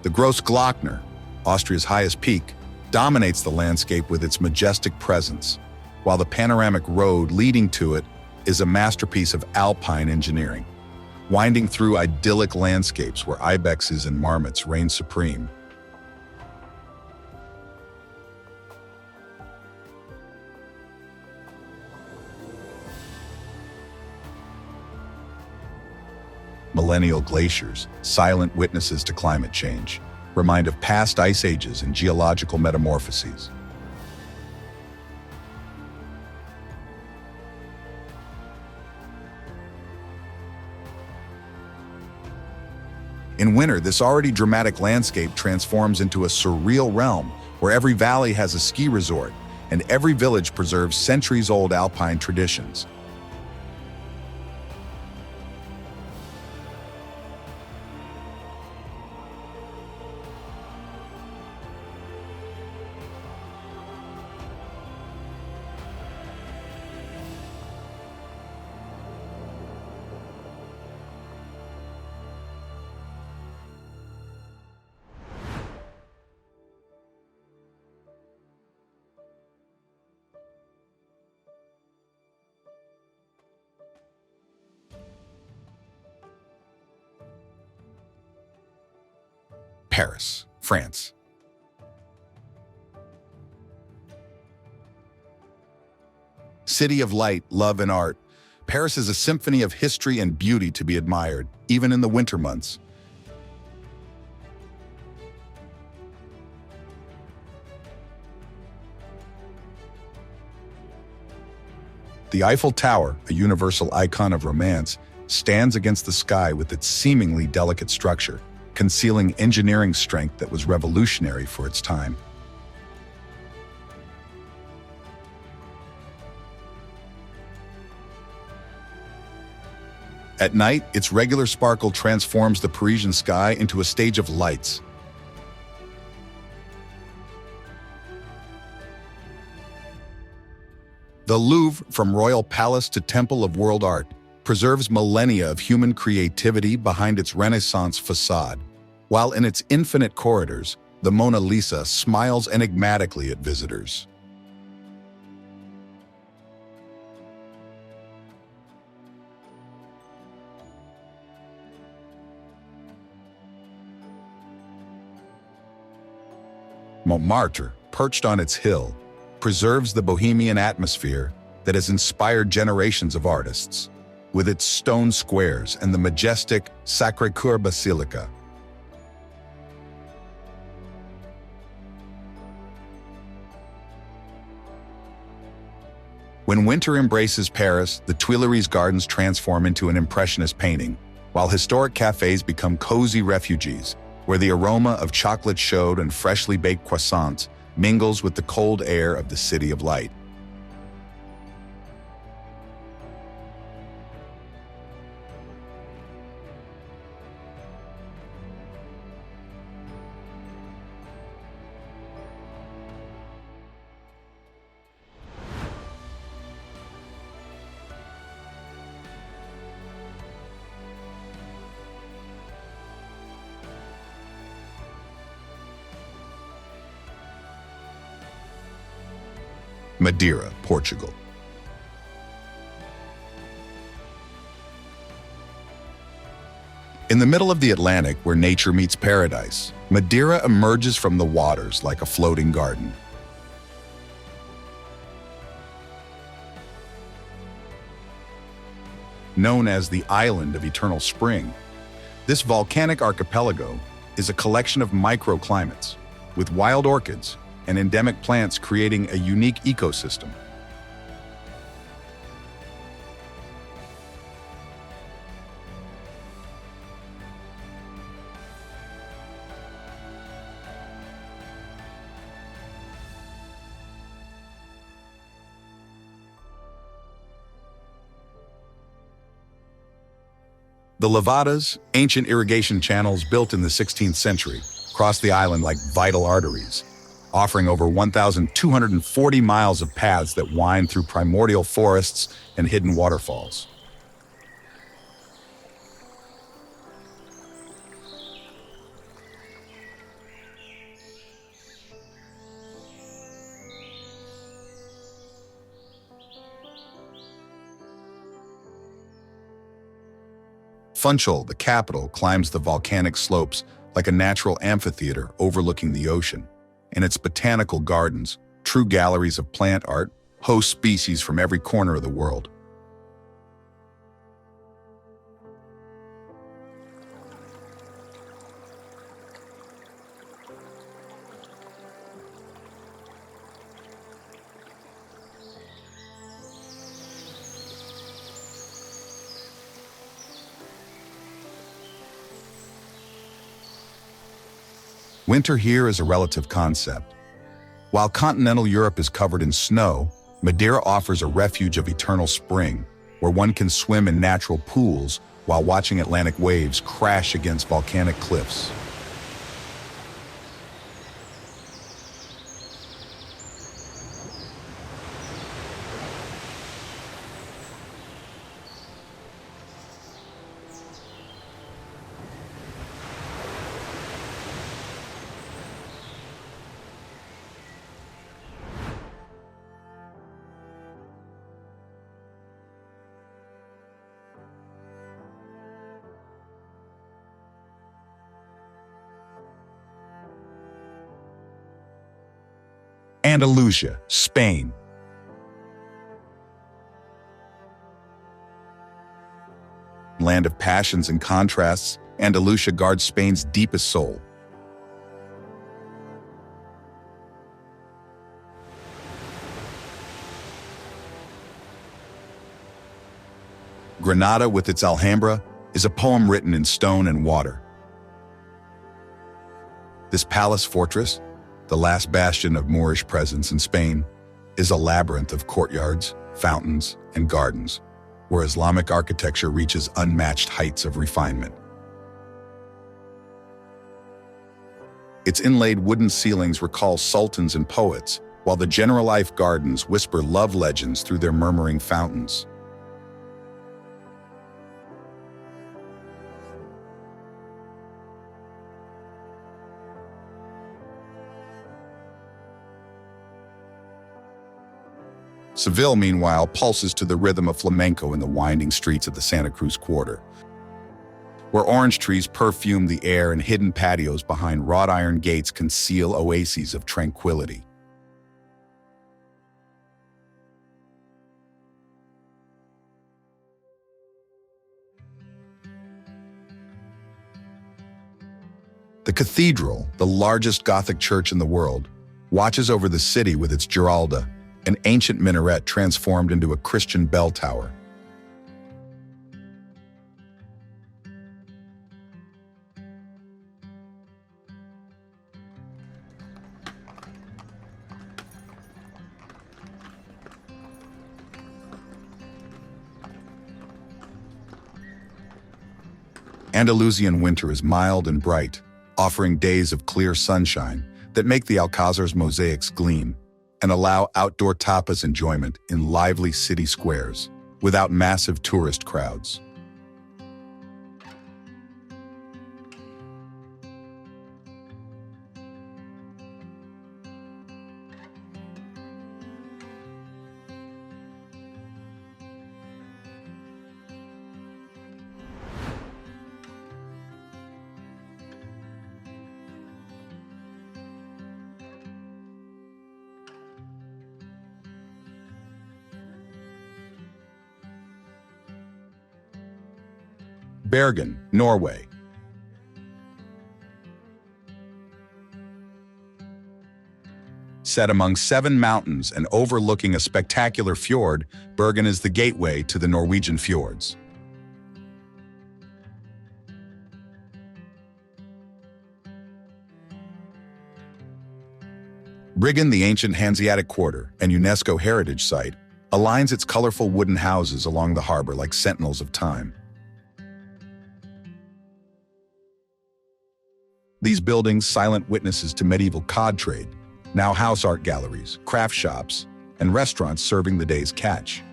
S1: The Grossglockner, Austria's highest peak, dominates the landscape with its majestic presence, while the panoramic road leading to it is a masterpiece of alpine engineering, winding through idyllic landscapes where ibexes and marmots reign supreme. Millennial glaciers, silent witnesses to climate change, remind of past ice ages and geological metamorphoses. In winter, this already dramatic landscape transforms into a surreal realm where every valley has a ski resort and every village preserves centuries-old alpine traditions. Paris, France. City of light, love, and art, Paris is a symphony of history and beauty to be admired, even in the winter months. The Eiffel Tower, a universal icon of romance, stands against the sky with its seemingly delicate structure, concealing engineering strength that was revolutionary for its time. At night, its regular sparkle transforms the Parisian sky into a stage of lights. The Louvre, from royal palace to temple of world art, preserves millennia of human creativity behind its Renaissance facade, while in its infinite corridors, the Mona Lisa smiles enigmatically at visitors. Montmartre, perched on its hill, preserves the bohemian atmosphere that has inspired generations of artists, with its stone squares and the majestic Sacré-Cœur Basilica. When winter embraces Paris, the Tuileries Gardens transform into an impressionist painting, while historic cafes become cozy refuges, where the aroma of chocolate chaud and freshly baked croissants mingles with the cold air of the City of Light. Madeira, Portugal. In the middle of the Atlantic, where nature meets paradise, Madeira emerges from the waters like a floating garden. Known as the Island of Eternal Spring, this volcanic archipelago is a collection of microclimates, with wild orchids and endemic plants creating a unique ecosystem. The levadas, ancient irrigation channels built in the 16th century, cross the island like vital arteries, offering over 1,240 miles of paths that wind through primordial forests and hidden waterfalls. Funchal, the capital, climbs the volcanic slopes like a natural amphitheater overlooking the ocean. And its botanical gardens, true galleries of plant art, host species from every corner of the world. Winter here is a relative concept. While continental Europe is covered in snow, Madeira offers a refuge of eternal spring, where one can swim in natural pools while watching Atlantic waves crash against volcanic cliffs. Andalusia, Spain. Land of passions and contrasts, Andalusia guards Spain's deepest soul. Granada, with its Alhambra, is a poem written in stone and water. This palace fortress, the last bastion of Moorish presence in Spain, is a labyrinth of courtyards, fountains, and gardens, where Islamic architecture reaches unmatched heights of refinement. Its inlaid wooden ceilings recall sultans and poets, while the general life gardens whisper love legends through their murmuring fountains. Seville, meanwhile, pulses to the rhythm of flamenco in the winding streets of the Santa Cruz Quarter, where orange trees perfume the air and hidden patios behind wrought iron gates conceal oases of tranquility. The cathedral, the largest Gothic church in the world, watches over the city with its Giralda, an ancient minaret transformed into a Christian bell tower. Andalusian winter is mild and bright, offering days of clear sunshine that make the Alcázar's mosaics gleam and allow outdoor tapas enjoyment in lively city squares without massive tourist crowds. Bergen, Norway. Set among 7 mountains and overlooking a spectacular fjord, Bergen is the gateway to the Norwegian fjords. Bryggen, the ancient Hanseatic quarter and UNESCO heritage site, aligns its colorful wooden houses along the harbor like sentinels of time. These buildings, silent witnesses to medieval cod trade, now house art galleries, craft shops, and restaurants serving the day's catch.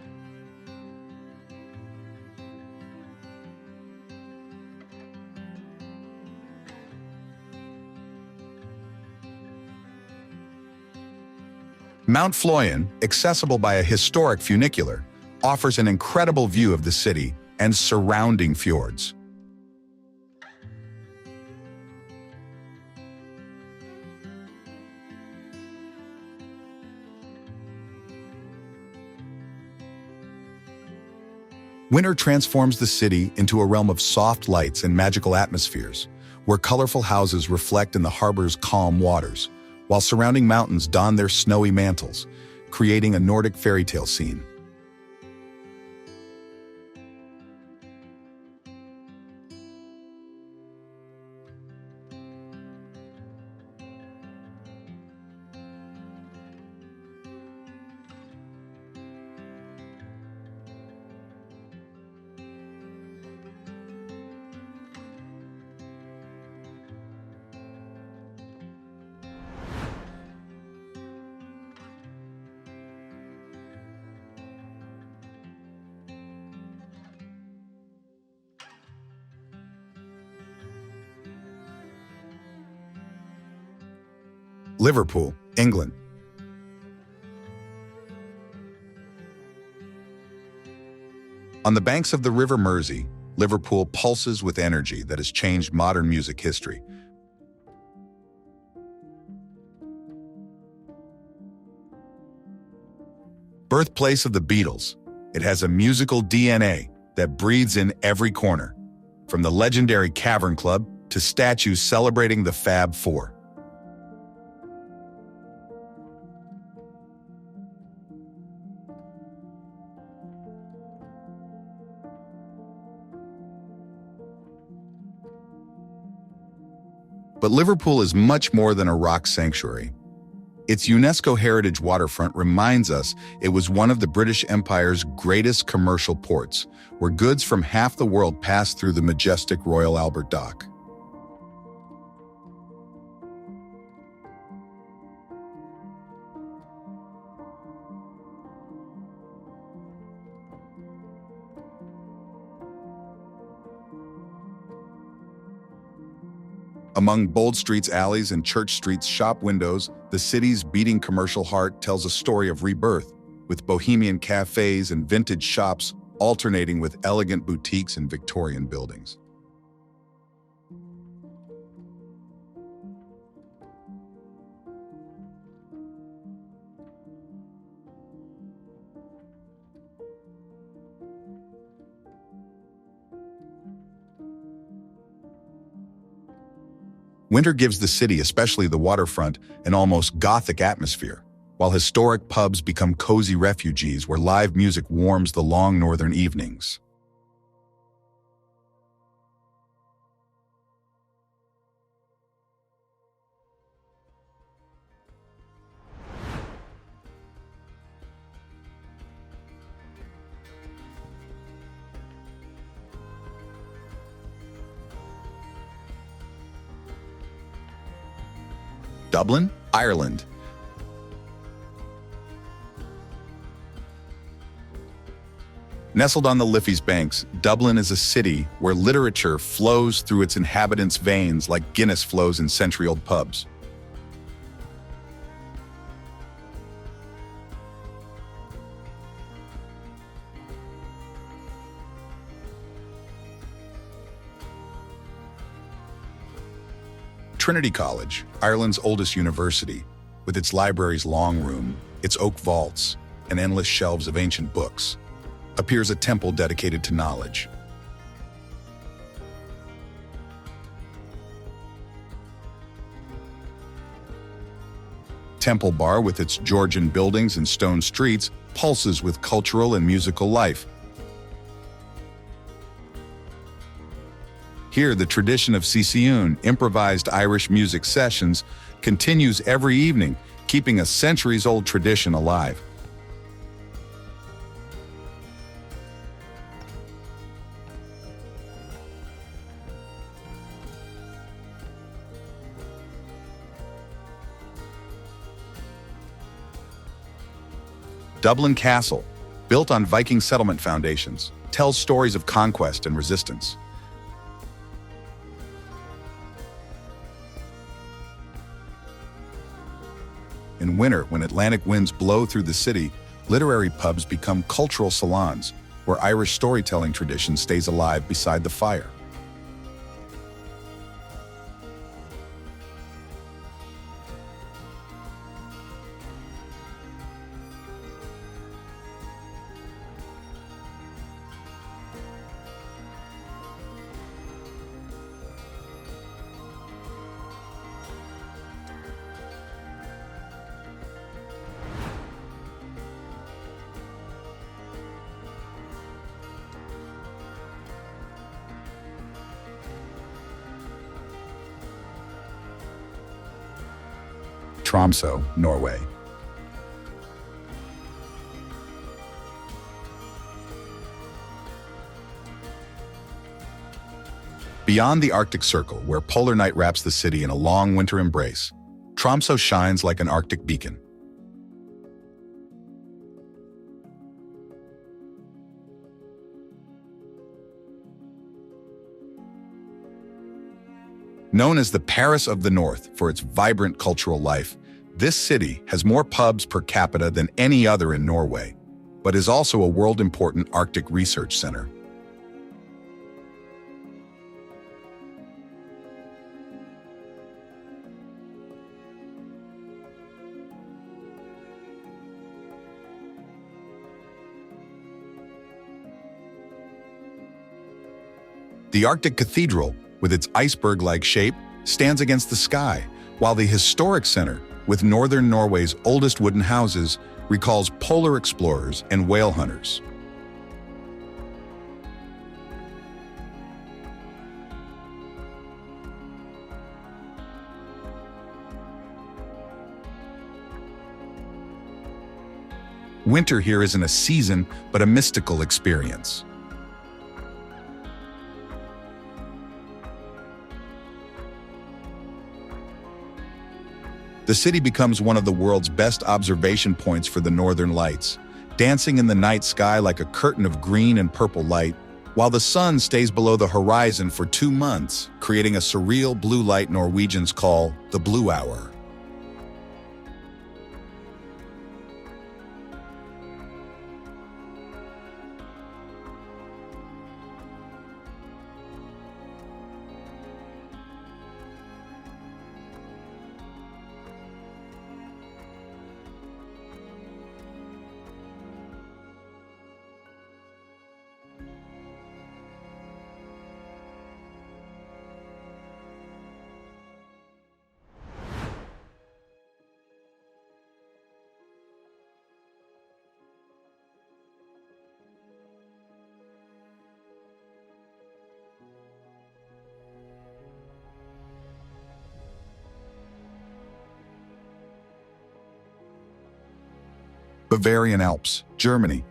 S1: Mount Fløyen, accessible by a historic funicular, offers an incredible view of the city and surrounding fjords. Winter transforms the city into a realm of soft lights and magical atmospheres, where colorful houses reflect in the harbor's calm waters, while surrounding mountains don their snowy mantles, creating a Nordic fairy tale scene. Liverpool, England. On the banks of the River Mersey, Liverpool pulses with energy that has changed modern music history. Birthplace of the Beatles, it has a musical DNA that breathes in every corner, from the legendary Cavern Club to statues celebrating the Fab Four. But Liverpool is much more than a rock sanctuary. Its UNESCO heritage waterfront reminds us it was one of the British Empire's greatest commercial ports, where goods from half the world passed through the majestic Royal Albert Dock. Among Bold Street's alleys and Church Street's shop windows, the city's beating commercial heart tells a story of rebirth, with bohemian cafes and vintage shops alternating with elegant boutiques and Victorian buildings. Winter gives the city, especially the waterfront, an almost Gothic atmosphere, while historic pubs become cozy refuges where live music warms the long northern evenings. Dublin, Ireland. Nestled on the Liffey's banks, Dublin is a city where literature flows through its inhabitants' veins like Guinness flows in century-old pubs. Trinity College, Ireland's oldest university, with its library's long room, its oak vaults, and endless shelves of ancient books, appears a temple dedicated to knowledge. Temple Bar, with its Georgian buildings and stone streets, pulses with cultural and musical life. Here, the tradition of Sisiún, improvised Irish music sessions, continues every evening, keeping a centuries-old tradition alive. Dublin Castle, built on Viking settlement foundations, tells stories of conquest and resistance. In winter, when Atlantic winds blow through the city, literary pubs become cultural salons, where Irish storytelling tradition stays alive beside the fire. Tromsø, Norway. Beyond the Arctic Circle, where polar night wraps the city in a long winter embrace, Tromsø shines like an Arctic beacon. Known as the Paris of the North for its vibrant cultural life, this city has more pubs per capita than any other in Norway, but is also a world-important Arctic research center. The Arctic Cathedral, with its iceberg-like shape, stands against the sky, while the historic center, with northern Norway's oldest wooden houses, recalls polar explorers and whale hunters. Winter here isn't a season, but a mystical experience. The city becomes one of the world's best observation points for the northern lights, dancing in the night sky like a curtain of green and purple light, while the sun stays below the horizon for 2 months, creating a surreal blue light Norwegians call the blue hour. Bavarian Alps, Germany.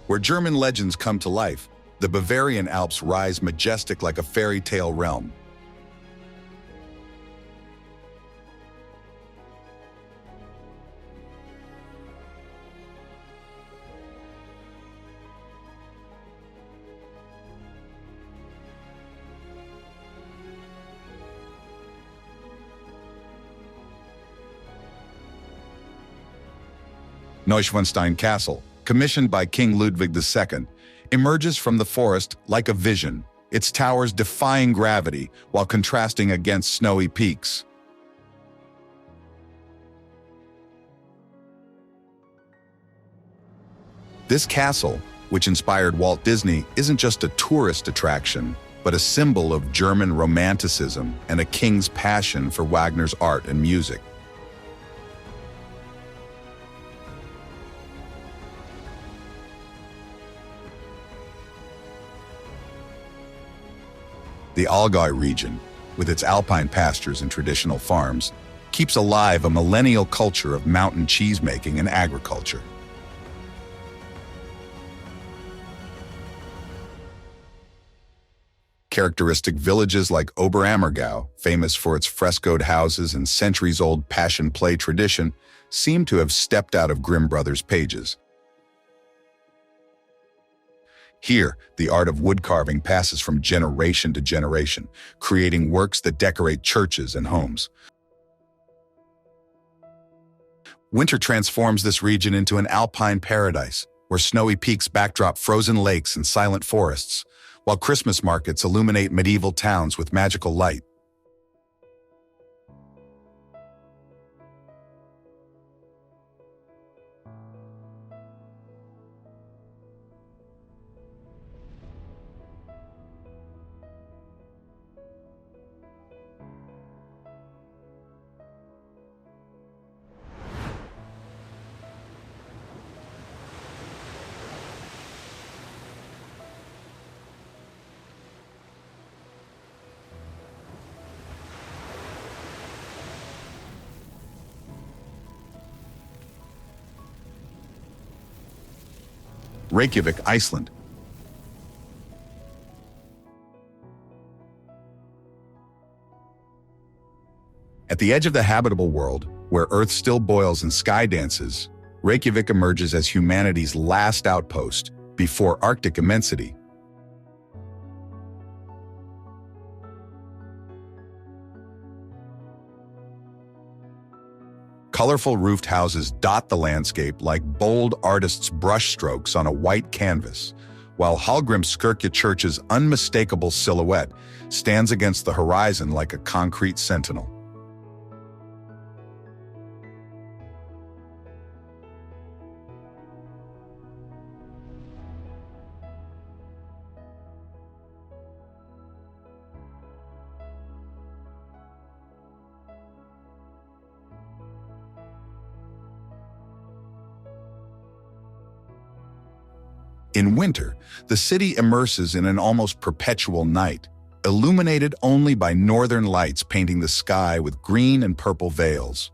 S1: Where German legends come to life, the Bavarian Alps rise majestic like a fairy tale realm. Neuschwanstein Castle, commissioned by King Ludwig II, emerges from the forest like a vision, its towers defying gravity while contrasting against snowy peaks. This castle, which inspired Walt Disney, isn't just a tourist attraction, but a symbol of German romanticism and a king's passion for Wagner's art and music. The Allgäu region, with its alpine pastures and traditional farms, keeps alive a millennial culture of mountain cheesemaking and agriculture. Characteristic villages like Oberammergau, famous for its frescoed houses and centuries-old passion play tradition, seem to have stepped out of Grimm Brothers' pages. Here, the art of woodcarving passes from generation to generation, creating works that decorate churches and homes. Winter transforms this region into an alpine paradise, where snowy peaks backdrop frozen lakes and silent forests, while Christmas markets illuminate medieval towns with magical light. Reykjavík, Iceland. At the edge of the habitable world, where Earth still boils and sky dances, Reykjavík emerges as humanity's last outpost before Arctic immensity. Colorful roofed houses dot the landscape like bold artists' brushstrokes on a white canvas, while Hallgrímskirkja Church's unmistakable silhouette stands against the horizon like a concrete sentinel. In winter, the city immerses in an almost perpetual night, illuminated only by northern lights painting the sky with green and purple veils.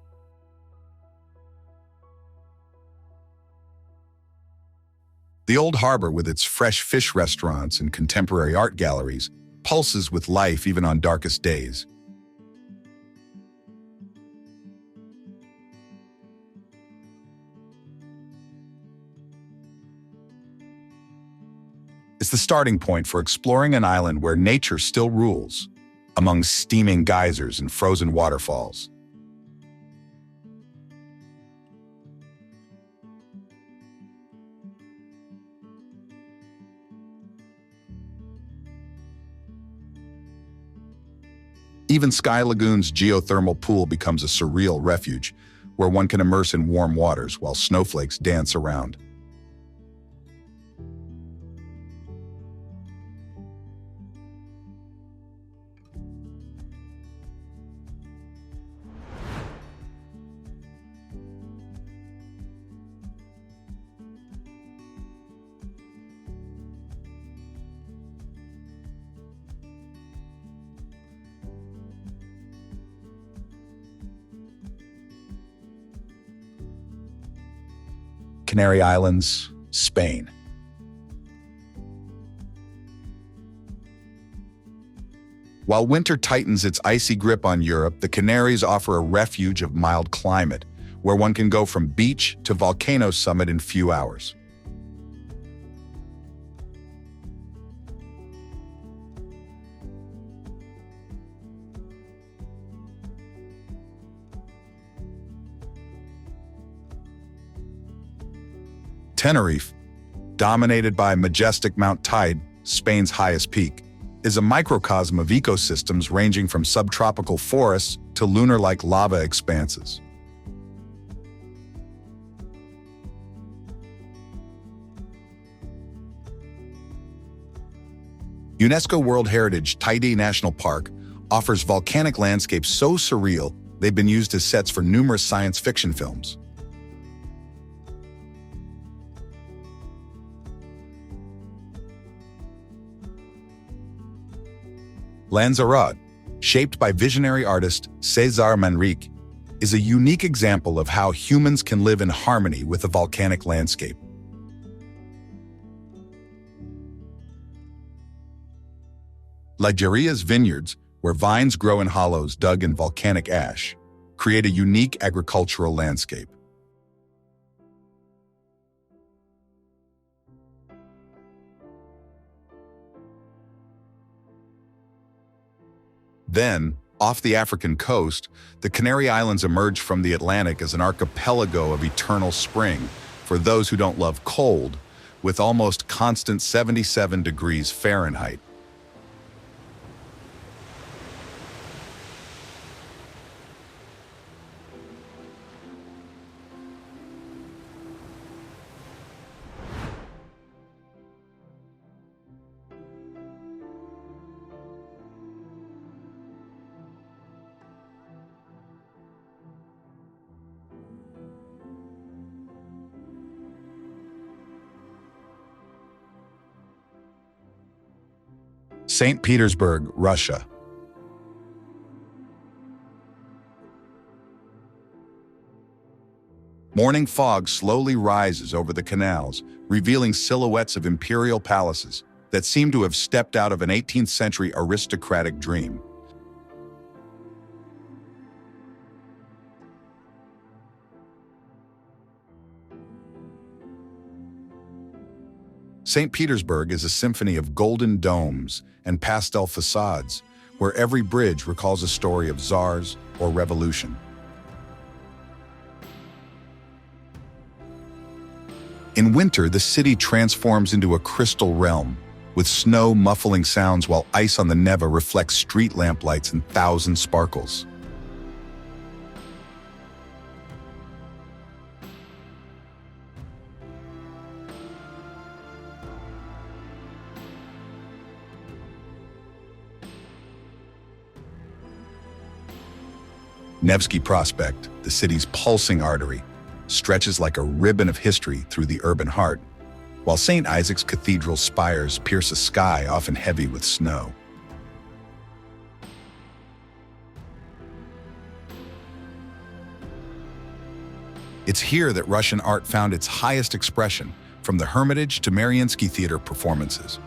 S1: The old harbor, with its fresh fish restaurants and contemporary art galleries, pulses with life even on darkest days. It's the starting point for exploring an island where nature still rules, among steaming geysers and frozen waterfalls. Even Sky Lagoon's geothermal pool becomes a surreal refuge, where one can immerse in warm waters while snowflakes dance around. Canary Islands, Spain. While winter tightens its icy grip on Europe, the Canaries offer a refuge of mild climate, where one can go from beach to volcano summit in few hours. Tenerife, dominated by majestic Mount Teide, Spain's highest peak, is a microcosm of ecosystems ranging from subtropical forests to lunar-like lava expanses. UNESCO World Heritage Teide National Park offers volcanic landscapes so surreal they've been used as sets for numerous science fiction films. Lanzarote, shaped by visionary artist César Manrique, is a unique example of how humans can live in harmony with a volcanic landscape. Ligeria's vineyards, where vines grow in hollows dug in volcanic ash, create a unique agricultural landscape. Then, off the African coast, the Canary Islands emerge from the Atlantic as an archipelago of eternal spring for those who don't love cold, with almost constant 77 degrees Fahrenheit. St. Petersburg, Russia. Morning fog slowly rises over the canals, revealing silhouettes of imperial palaces that seem to have stepped out of an 18th century aristocratic dream. St. Petersburg is a symphony of golden domes and pastel facades, where every bridge recalls a story of czars or revolution. In winter, the city transforms into a crystal realm, with snow muffling sounds while ice on the Neva reflects street lamplights in thousand sparkles. Nevsky Prospect, the city's pulsing artery, stretches like a ribbon of history through the urban heart, while St. Isaac's Cathedral's spires pierce a sky often heavy with snow. It's here that Russian art found its highest expression, from the Hermitage to Mariinsky Theater performances.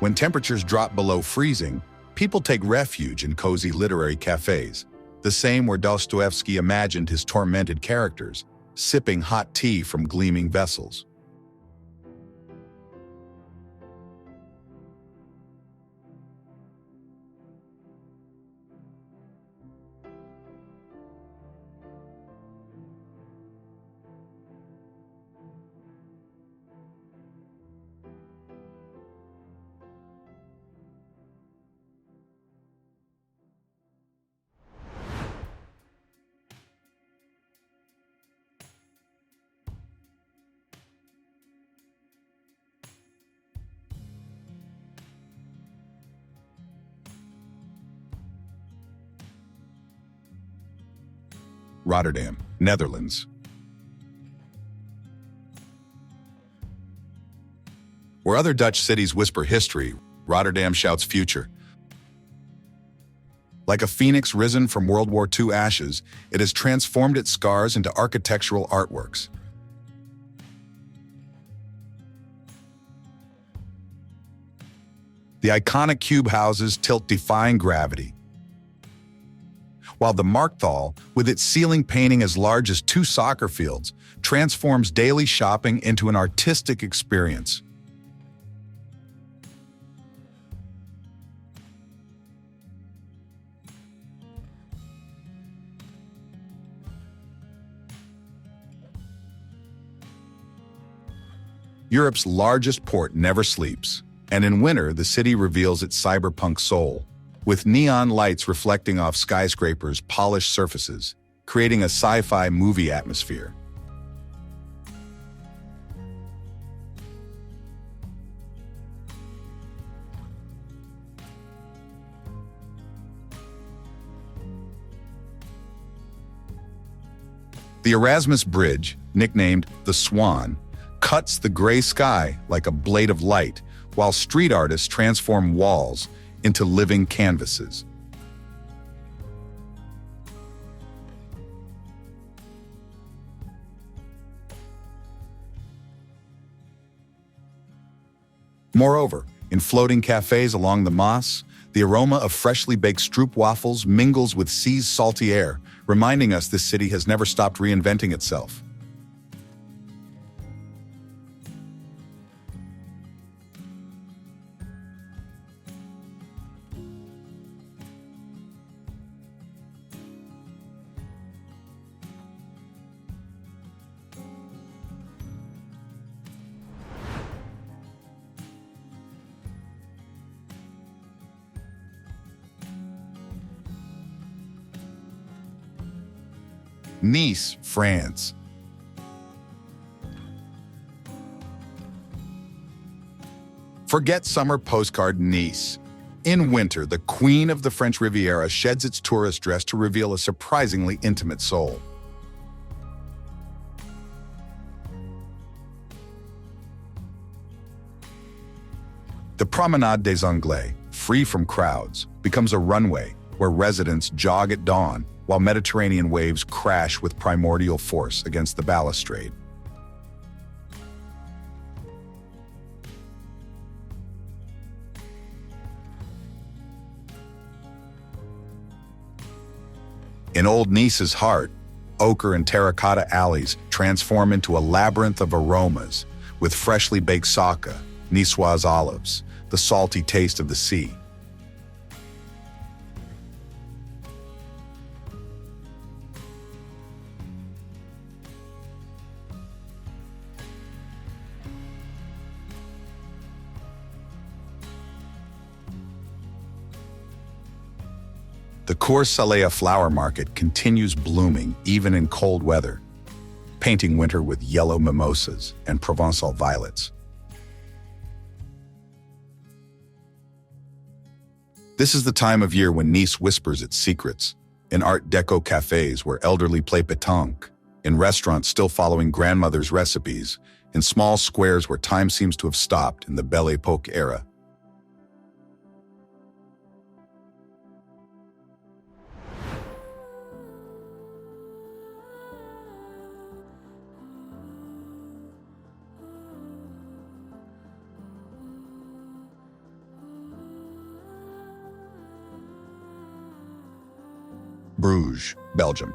S1: When temperatures drop below freezing, people take refuge in cozy literary cafes, the same where Dostoevsky imagined his tormented characters, sipping hot tea from gleaming vessels. Rotterdam, Netherlands. Where other Dutch cities whisper history, Rotterdam shouts future. Like a phoenix risen from World War II ashes, it has transformed its scars into architectural artworks. The iconic cube houses tilt defying gravity, while the Markthal, with its ceiling painting as large as 2 soccer fields, transforms daily shopping into an artistic experience. Europe's largest port never sleeps, and in winter the city reveals its cyberpunk soul, with neon lights reflecting off skyscrapers' polished surfaces, creating a sci-fi movie atmosphere. The Erasmus Bridge, nicknamed the Swan, cuts the gray sky like a blade of light, while street artists transform walls into living canvases. Moreover, in floating cafes along the Maas, the aroma of freshly baked stroopwafels mingles with sea's salty air, reminding us this city has never stopped reinventing itself. Nice, France. Forget summer postcard Nice. In winter, the queen of the French Riviera sheds its tourist dress to reveal a surprisingly intimate soul. The Promenade des Anglais, free from crowds, becomes a runway where residents jog at dawn while Mediterranean waves crash with primordial force against the balustrade. In old Nice's heart, ochre and terracotta alleys transform into a labyrinth of aromas, with freshly baked sake, Niçoise olives, the salty taste of the sea. The Cours Salea flower market continues blooming even in cold weather, painting winter with yellow mimosas and Provençal violets. This is the time of year when Nice whispers its secrets, in Art Deco cafes where elderly play pétanque, in restaurants still following grandmother's recipes, in small squares where time seems to have stopped in the Belle Époque era. Bruges, Belgium.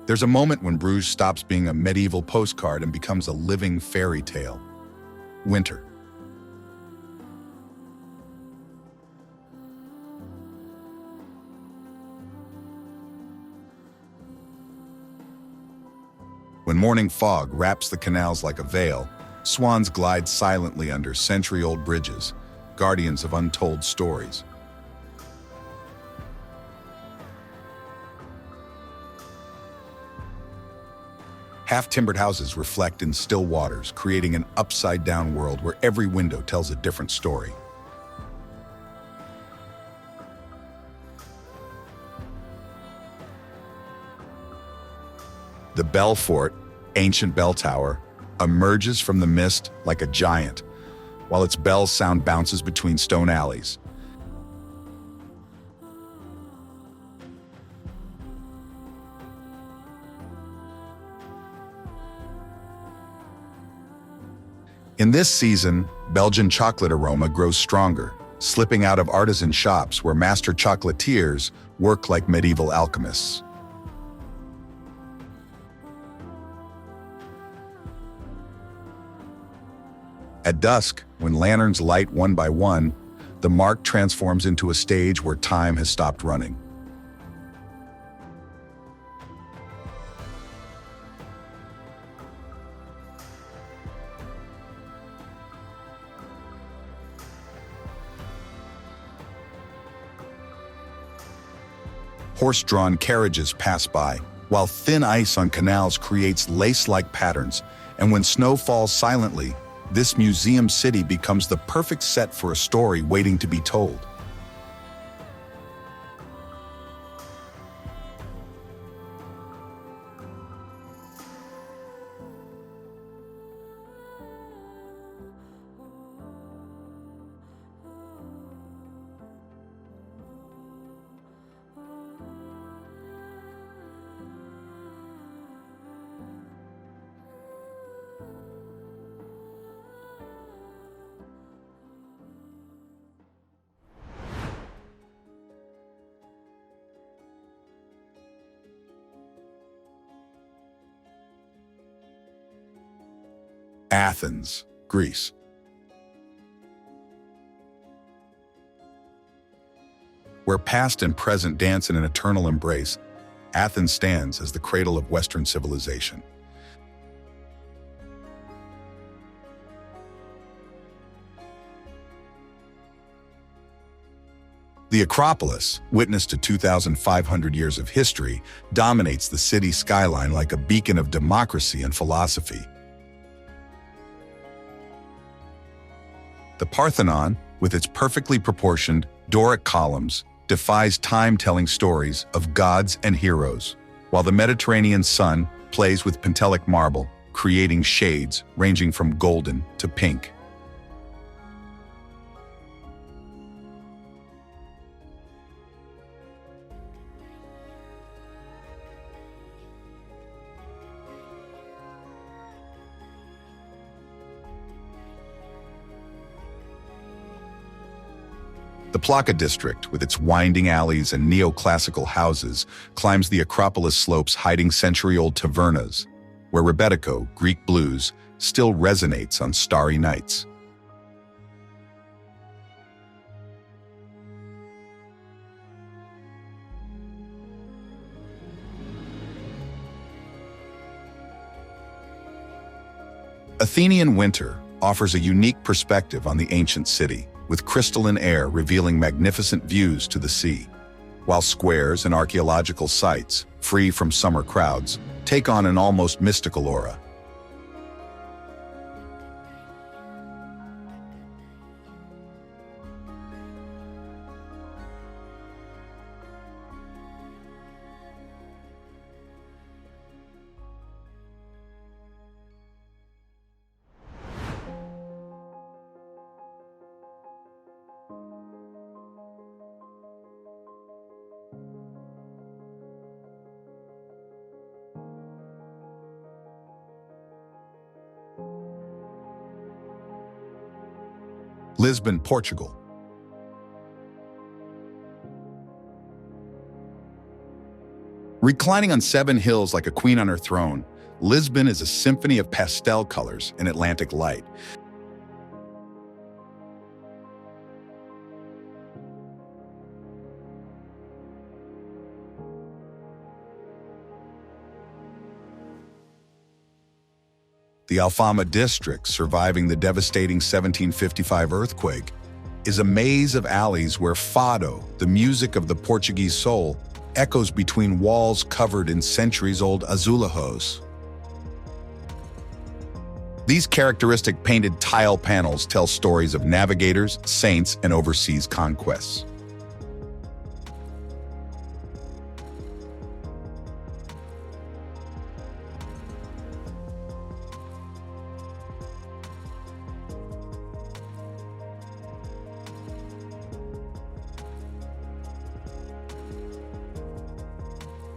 S1: There's a moment when Bruges stops being a medieval postcard and becomes a living fairy tale. Winter. When morning fog wraps the canals like a veil, swans glide silently under century-old bridges, guardians of untold stories. Half-timbered houses reflect in still waters, creating an upside-down world where every window tells a different story. The Belfort, ancient bell tower, emerges from the mist like a giant, while its bell's sound bounces between stone alleys. In this season, Belgian chocolate aroma grows stronger, slipping out of artisan shops where master chocolatiers work like medieval alchemists. At dusk, when lanterns light one by one, the mark transforms into a stage where time has stopped running. Horse-drawn carriages pass by, while thin ice on canals creates lace-like patterns, and when snow falls silently, this museum city becomes the perfect set for a story waiting to be told. Athens, Greece. Where past and present dance in an eternal embrace, Athens stands as the cradle of Western civilization. The Acropolis, witness to 2,500 years of history, dominates the city skyline like a beacon of democracy and philosophy. The Parthenon, with its perfectly proportioned Doric columns, defies time telling stories of gods and heroes, while the Mediterranean sun plays with Pentelic marble, creating shades ranging from golden to pink. The Plaka district, with its winding alleys and neoclassical houses, climbs the Acropolis slopes hiding century-old tavernas, where Rebetiko, Greek blues, still resonates on starry nights. Athenian winter offers a unique perspective on the ancient city, with crystalline air revealing magnificent views to the sea, while squares and archaeological sites, free from summer crowds, take on an almost mystical aura. Lisbon, Portugal. Reclining on 7 hills like a queen on her throne, Lisbon is a symphony of pastel colors and Atlantic light. The Alfama district, surviving the devastating 1755 earthquake, is a maze of alleys where fado, the music of the Portuguese soul, echoes between walls covered in centuries-old azulejos. These characteristic painted tile panels tell stories of navigators, saints, and overseas conquests.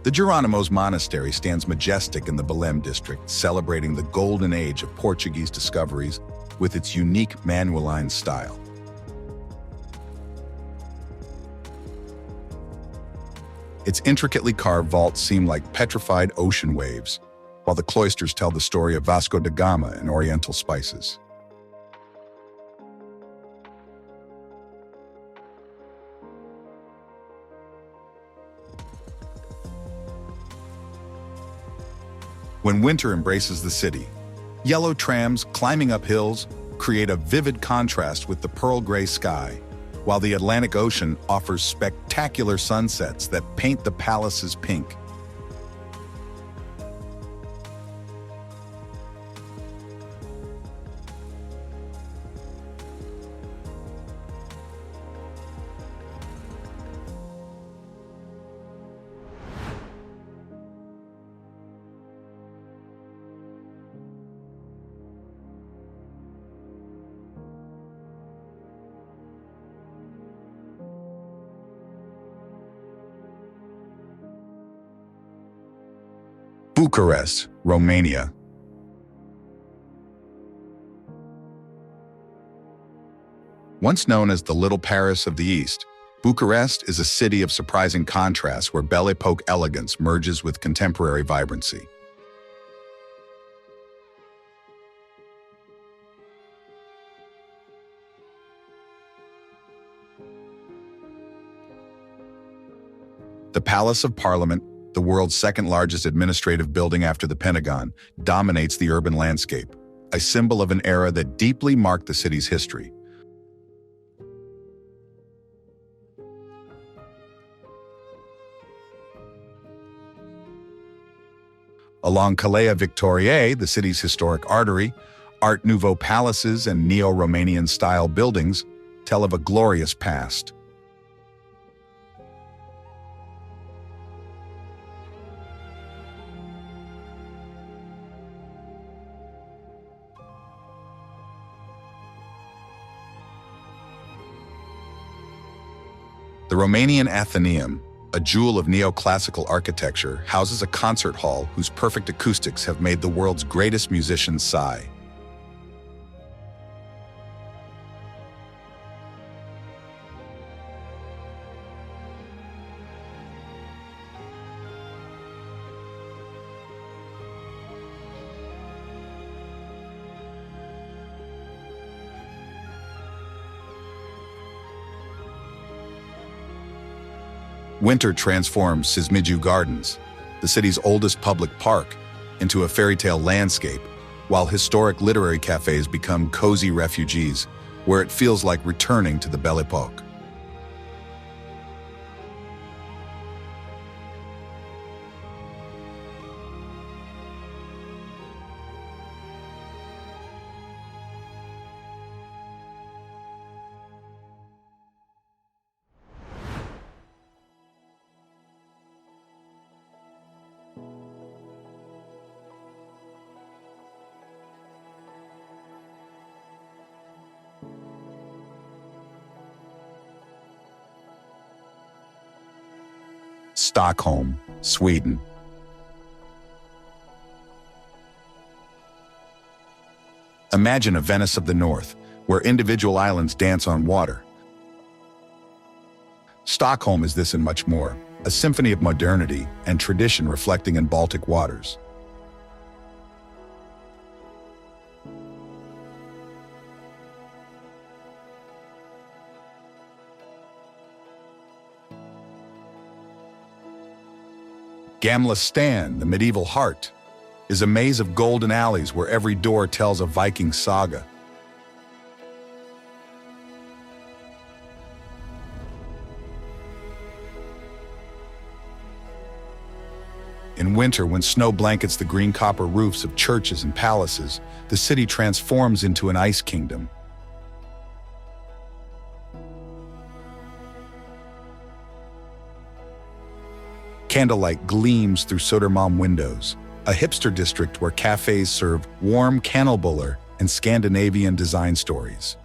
S1: The Jerónimos Monastery stands majestic in the Belém district, celebrating the golden age of Portuguese discoveries with its unique Manueline style. Its intricately carved vaults seem like petrified ocean waves, while the cloisters tell the story of Vasco da Gama and Oriental spices. When winter embraces the city, yellow trams climbing up hills create a vivid contrast with the pearl gray sky, while the Atlantic Ocean offers spectacular sunsets that paint the palaces pink. Bucharest, Romania. Once known as the Little Paris of the East, Bucharest is a city of surprising contrast where Belle Epoque elegance merges with contemporary vibrancy. The Palace of Parliament, the world's second-largest administrative building after the Pentagon, dominates the urban landscape, a symbol of an era that deeply marked the city's history. Along Calea Victoriae, the city's historic artery, Art Nouveau palaces and Neo-Romanian-style buildings tell of a glorious past. The Romanian Athenaeum, a jewel of neoclassical architecture, houses a concert hall whose perfect acoustics have made the world's greatest musicians sigh. Winter transforms Sismiju Gardens, the city's oldest public park, into a fairy tale landscape, while historic literary cafes become cozy refugees, where it feels like returning to the Belle Epoque. Stockholm, Sweden. Imagine a Venice of the North, where individual islands dance on water. Stockholm is this and much more, a symphony of modernity and tradition reflecting in Baltic waters. Gamla Stan, the medieval heart, is a maze of golden alleys where every door tells a Viking saga. In winter, when snow blankets the green copper roofs of churches and palaces, the city transforms into an ice kingdom. Candlelight gleams through Södermalm windows, a hipster district where cafes serve warm kanelbuller and Scandinavian design stories.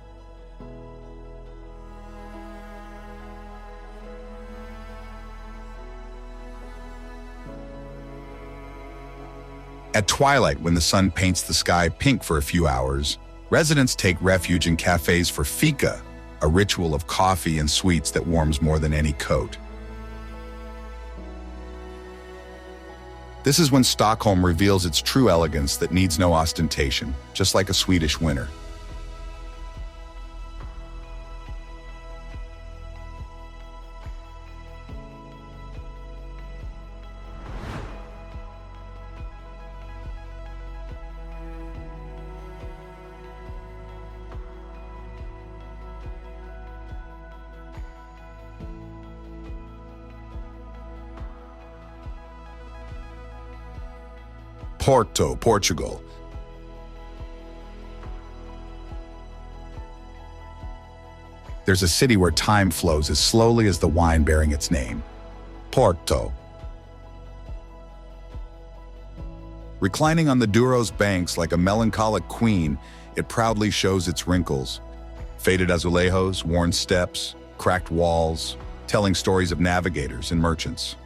S1: At twilight, when the sun paints the sky pink for a few hours, residents take refuge in cafes for fika, a ritual of coffee and sweets that warms more than any coat. This is when Stockholm reveals its true elegance that needs no ostentation, just like a Swedish winter. Porto, Portugal. There's a city where time flows as slowly as the wine bearing its name. Porto. Reclining on the Douro's banks like a melancholic queen, it proudly shows its wrinkles. Faded azulejos, worn steps, cracked walls, telling stories of navigators and merchants.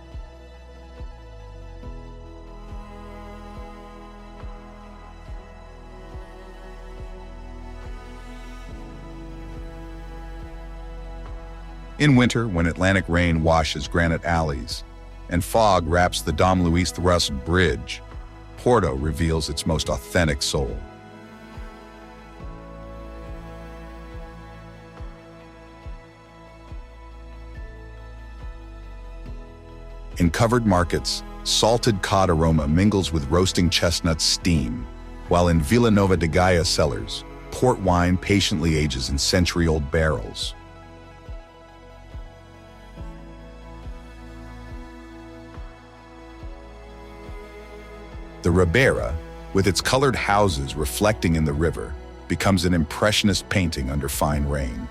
S1: In winter, when Atlantic rain washes granite alleys and fog wraps the Dom Luis Thrust Bridge, Porto reveals its most authentic soul. In covered markets, salted cod aroma mingles with roasting chestnut steam, while in Vila Nova de Gaia cellars, port wine patiently ages in century-old barrels. The Ribeira, with its colored houses reflecting in the river, becomes an impressionist painting under fine rain.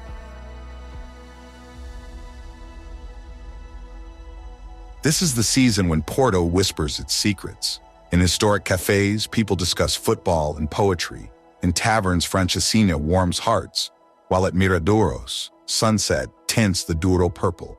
S1: This is the season when Porto whispers its secrets. In historic cafes, people discuss football and poetry. In taverns, Francesina warms hearts, while at Miradouros, sunset tints the Douro purple.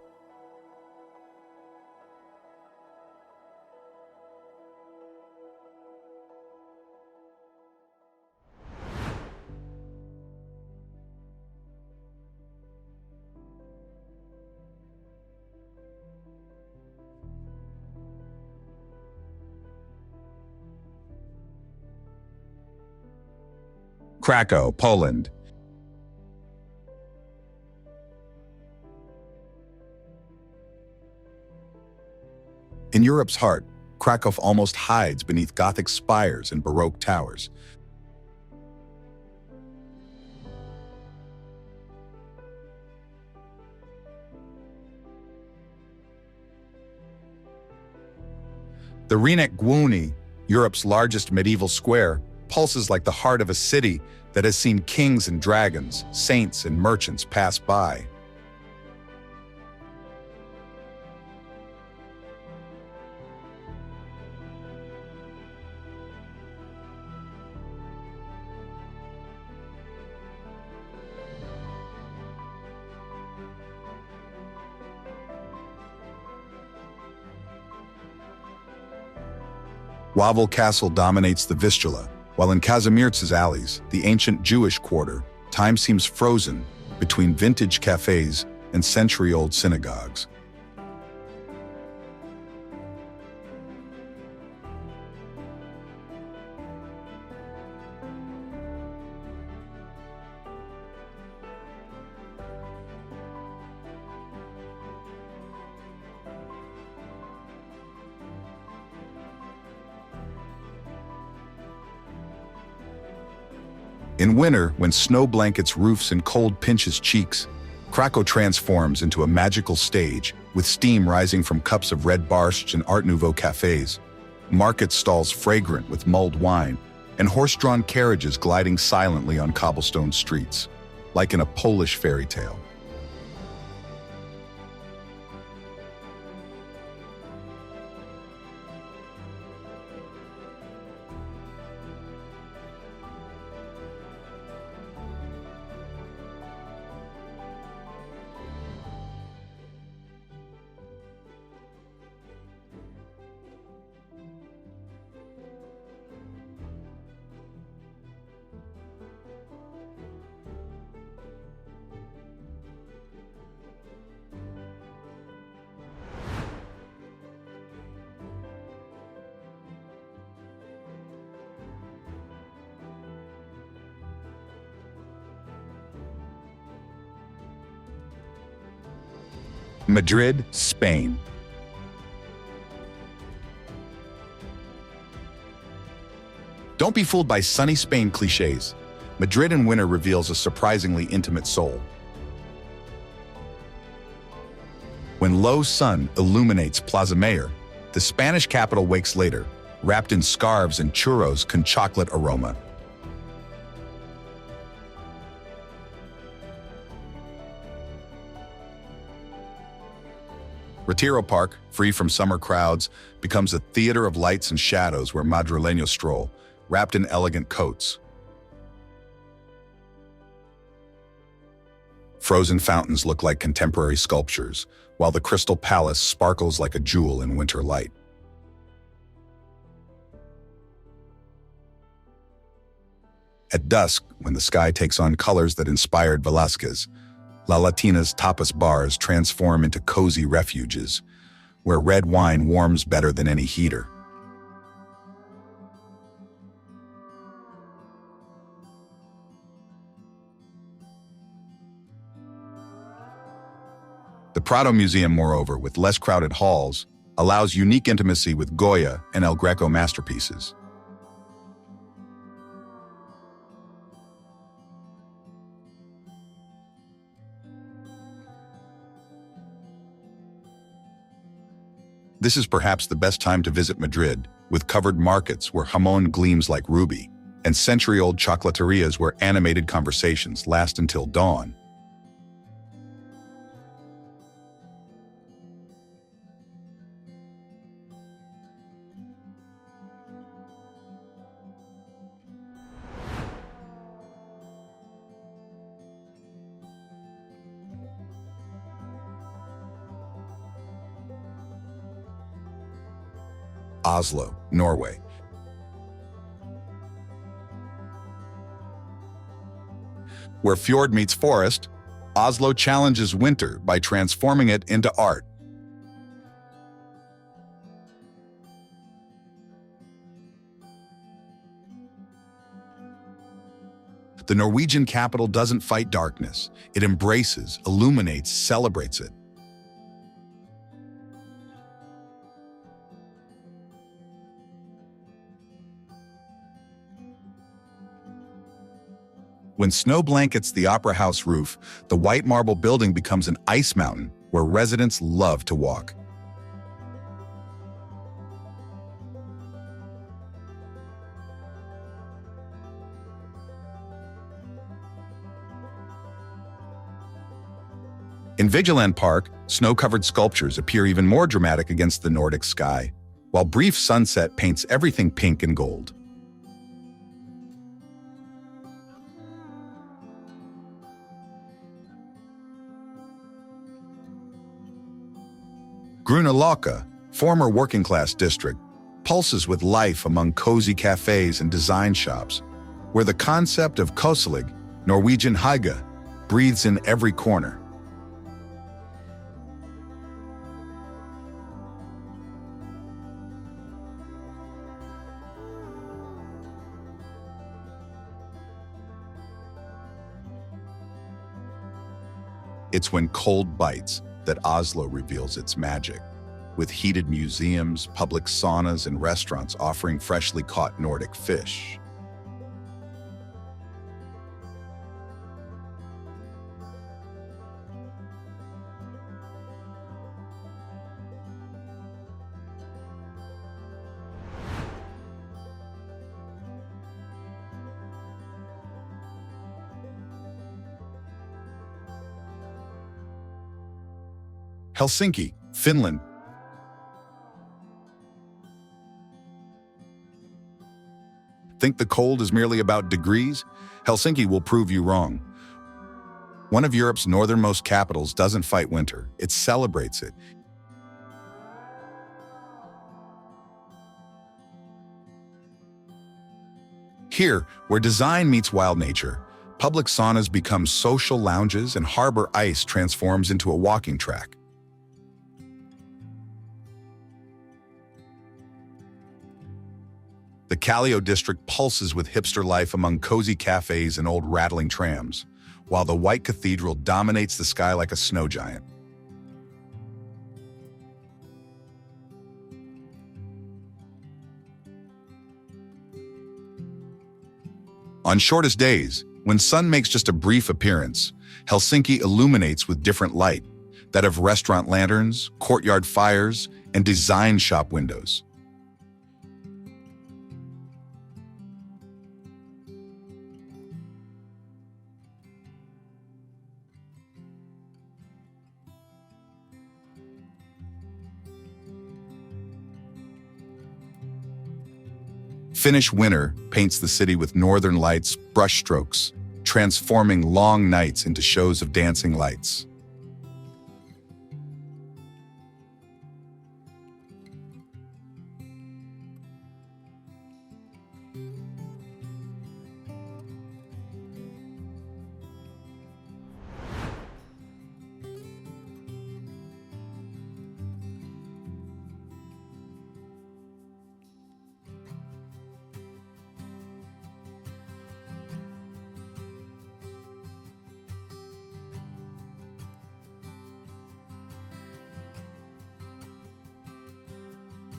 S1: Krakow, Poland. In Europe's heart, Krakow almost hides beneath Gothic spires and Baroque towers. The Rynek Główny, Europe's largest medieval square, pulses like the heart of a city that has seen kings and dragons, saints and merchants pass by. Wawel Castle dominates the Vistula, while in Kazimierz's alleys, the ancient Jewish quarter, time seems frozen between vintage cafes and century-old synagogues. In winter, when snow blankets roofs and cold pinches cheeks, Krakow transforms into a magical stage, with steam rising from cups of red borscht and Art Nouveau cafes, market stalls fragrant with mulled wine, and horse-drawn carriages gliding silently on cobblestone streets, like in a Polish fairy tale. Madrid, Spain. Don't be fooled by sunny Spain cliches. Madrid in winter reveals a surprisingly intimate soul. When low sun illuminates Plaza Mayor, the Spanish capital wakes later, wrapped in scarves and churros con chocolate aroma. Retiro Park, free from summer crowds, becomes a theater of lights and shadows where Madrileños stroll, wrapped in elegant coats. Frozen fountains look like contemporary sculptures, while the Crystal Palace sparkles like a jewel in winter light. At dusk, when the sky takes on colors that inspired Velázquez, La Latina's tapas bars transform into cozy refuges, where red wine warms better than any heater. The Prado Museum, moreover, with less crowded halls, allows unique intimacy with Goya and El Greco masterpieces. This is perhaps the best time to visit Madrid, with covered markets where jamón gleams like ruby, and century-old chocolaterias where animated conversations last until dawn. Oslo, Norway. Where fjord meets forest, Oslo challenges winter by transforming it into art. The Norwegian capital doesn't fight darkness. It embraces, illuminates, celebrates it. When snow blankets the Opera House roof, the white marble building becomes an ice mountain where residents love to walk. In Vigeland Park, snow-covered sculptures appear even more dramatic against the Nordic sky, while brief sunset paints everything pink and gold. Grünerløkka, former working-class district, pulses with life among cozy cafes and design shops, where the concept of koselig, Norwegian hygge, breathes in every corner. It's when cold bites that Oslo reveals its magic, with heated museums, public saunas, and restaurants offering freshly caught Nordic fish. Helsinki, Finland. Think the cold is merely about degrees? Helsinki will prove you wrong. One of Europe's northernmost capitals doesn't fight winter, it celebrates it. Here, where design meets wild nature, public saunas become social lounges and harbor ice transforms into a walking track. The Kallio district pulses with hipster life among cozy cafes and old rattling trams, while the white cathedral dominates the sky like a snow giant. On shortest days, when sun makes just a brief appearance, Helsinki illuminates with different light, that of restaurant lanterns, courtyard fires, and design shop windows. Finnish winter paints the city with northern lights, brushstrokes, transforming long nights into shows of dancing lights.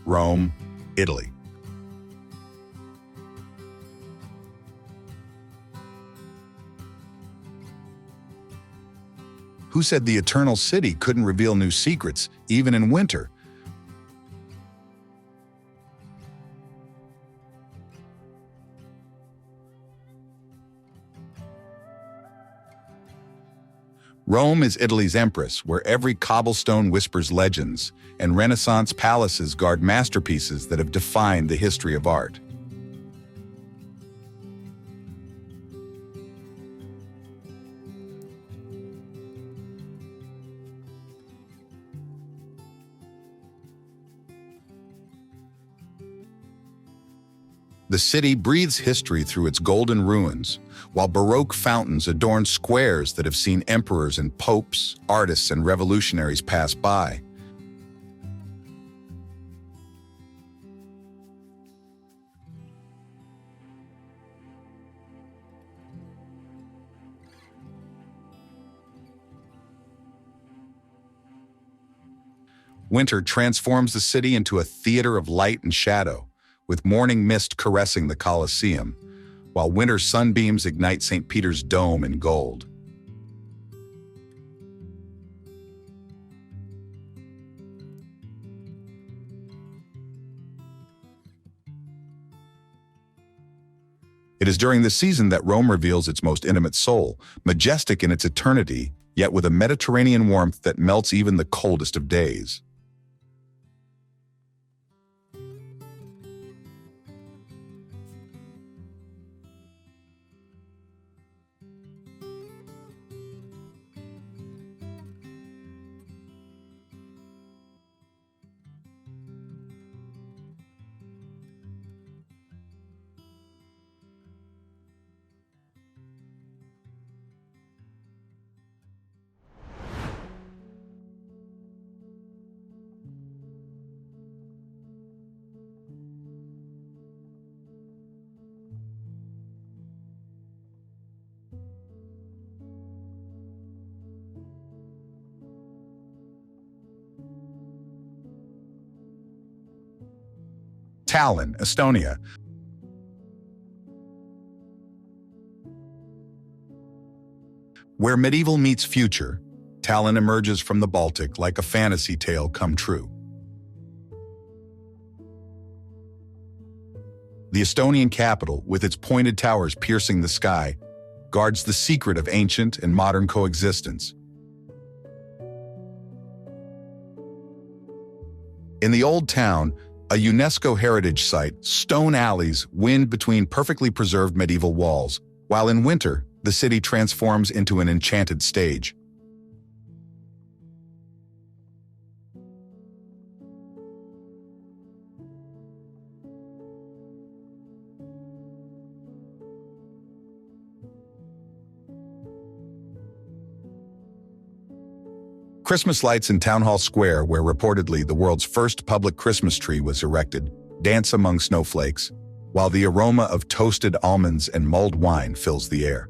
S1: Rome, Italy. Who said the Eternal City couldn't reveal new secrets, even in winter? Rome is Italy's empress, where every cobblestone whispers legends, and Renaissance palaces guard masterpieces that have defined the history of art. The city breathes history through its golden ruins, while Baroque fountains adorn squares that have seen emperors and popes, artists and revolutionaries pass by. Winter transforms the city into a theater of light and shadow, with morning mist caressing the Colosseum, while winter sunbeams ignite St. Peter's Dome in gold. It is during this season that Rome reveals its most intimate soul, majestic in its eternity, yet with a Mediterranean warmth that melts even the coldest of days. Tallinn, Estonia. Where medieval meets future, Tallinn emerges from the Baltic like a fantasy tale come true. The Estonian capital, with its pointed towers piercing the sky, guards the secret of ancient and modern coexistence. In the old town, a UNESCO heritage site, stone alleys wind between perfectly preserved medieval walls, while in winter, the city transforms into an enchanted stage. Christmas lights in Town Hall Square, where reportedly the world's first public Christmas tree was erected, dance among snowflakes, while the aroma of toasted almonds and mulled wine fills the air.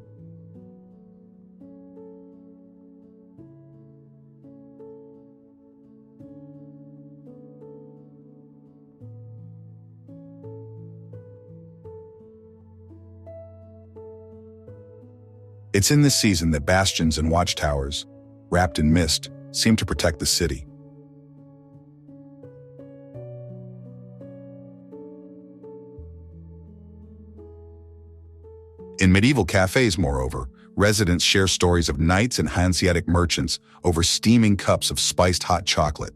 S1: It's in this season that bastions and watchtowers, wrapped in mist, seem to protect the city. In medieval cafes, moreover, residents share stories of knights and Hanseatic merchants over steaming cups of spiced hot chocolate.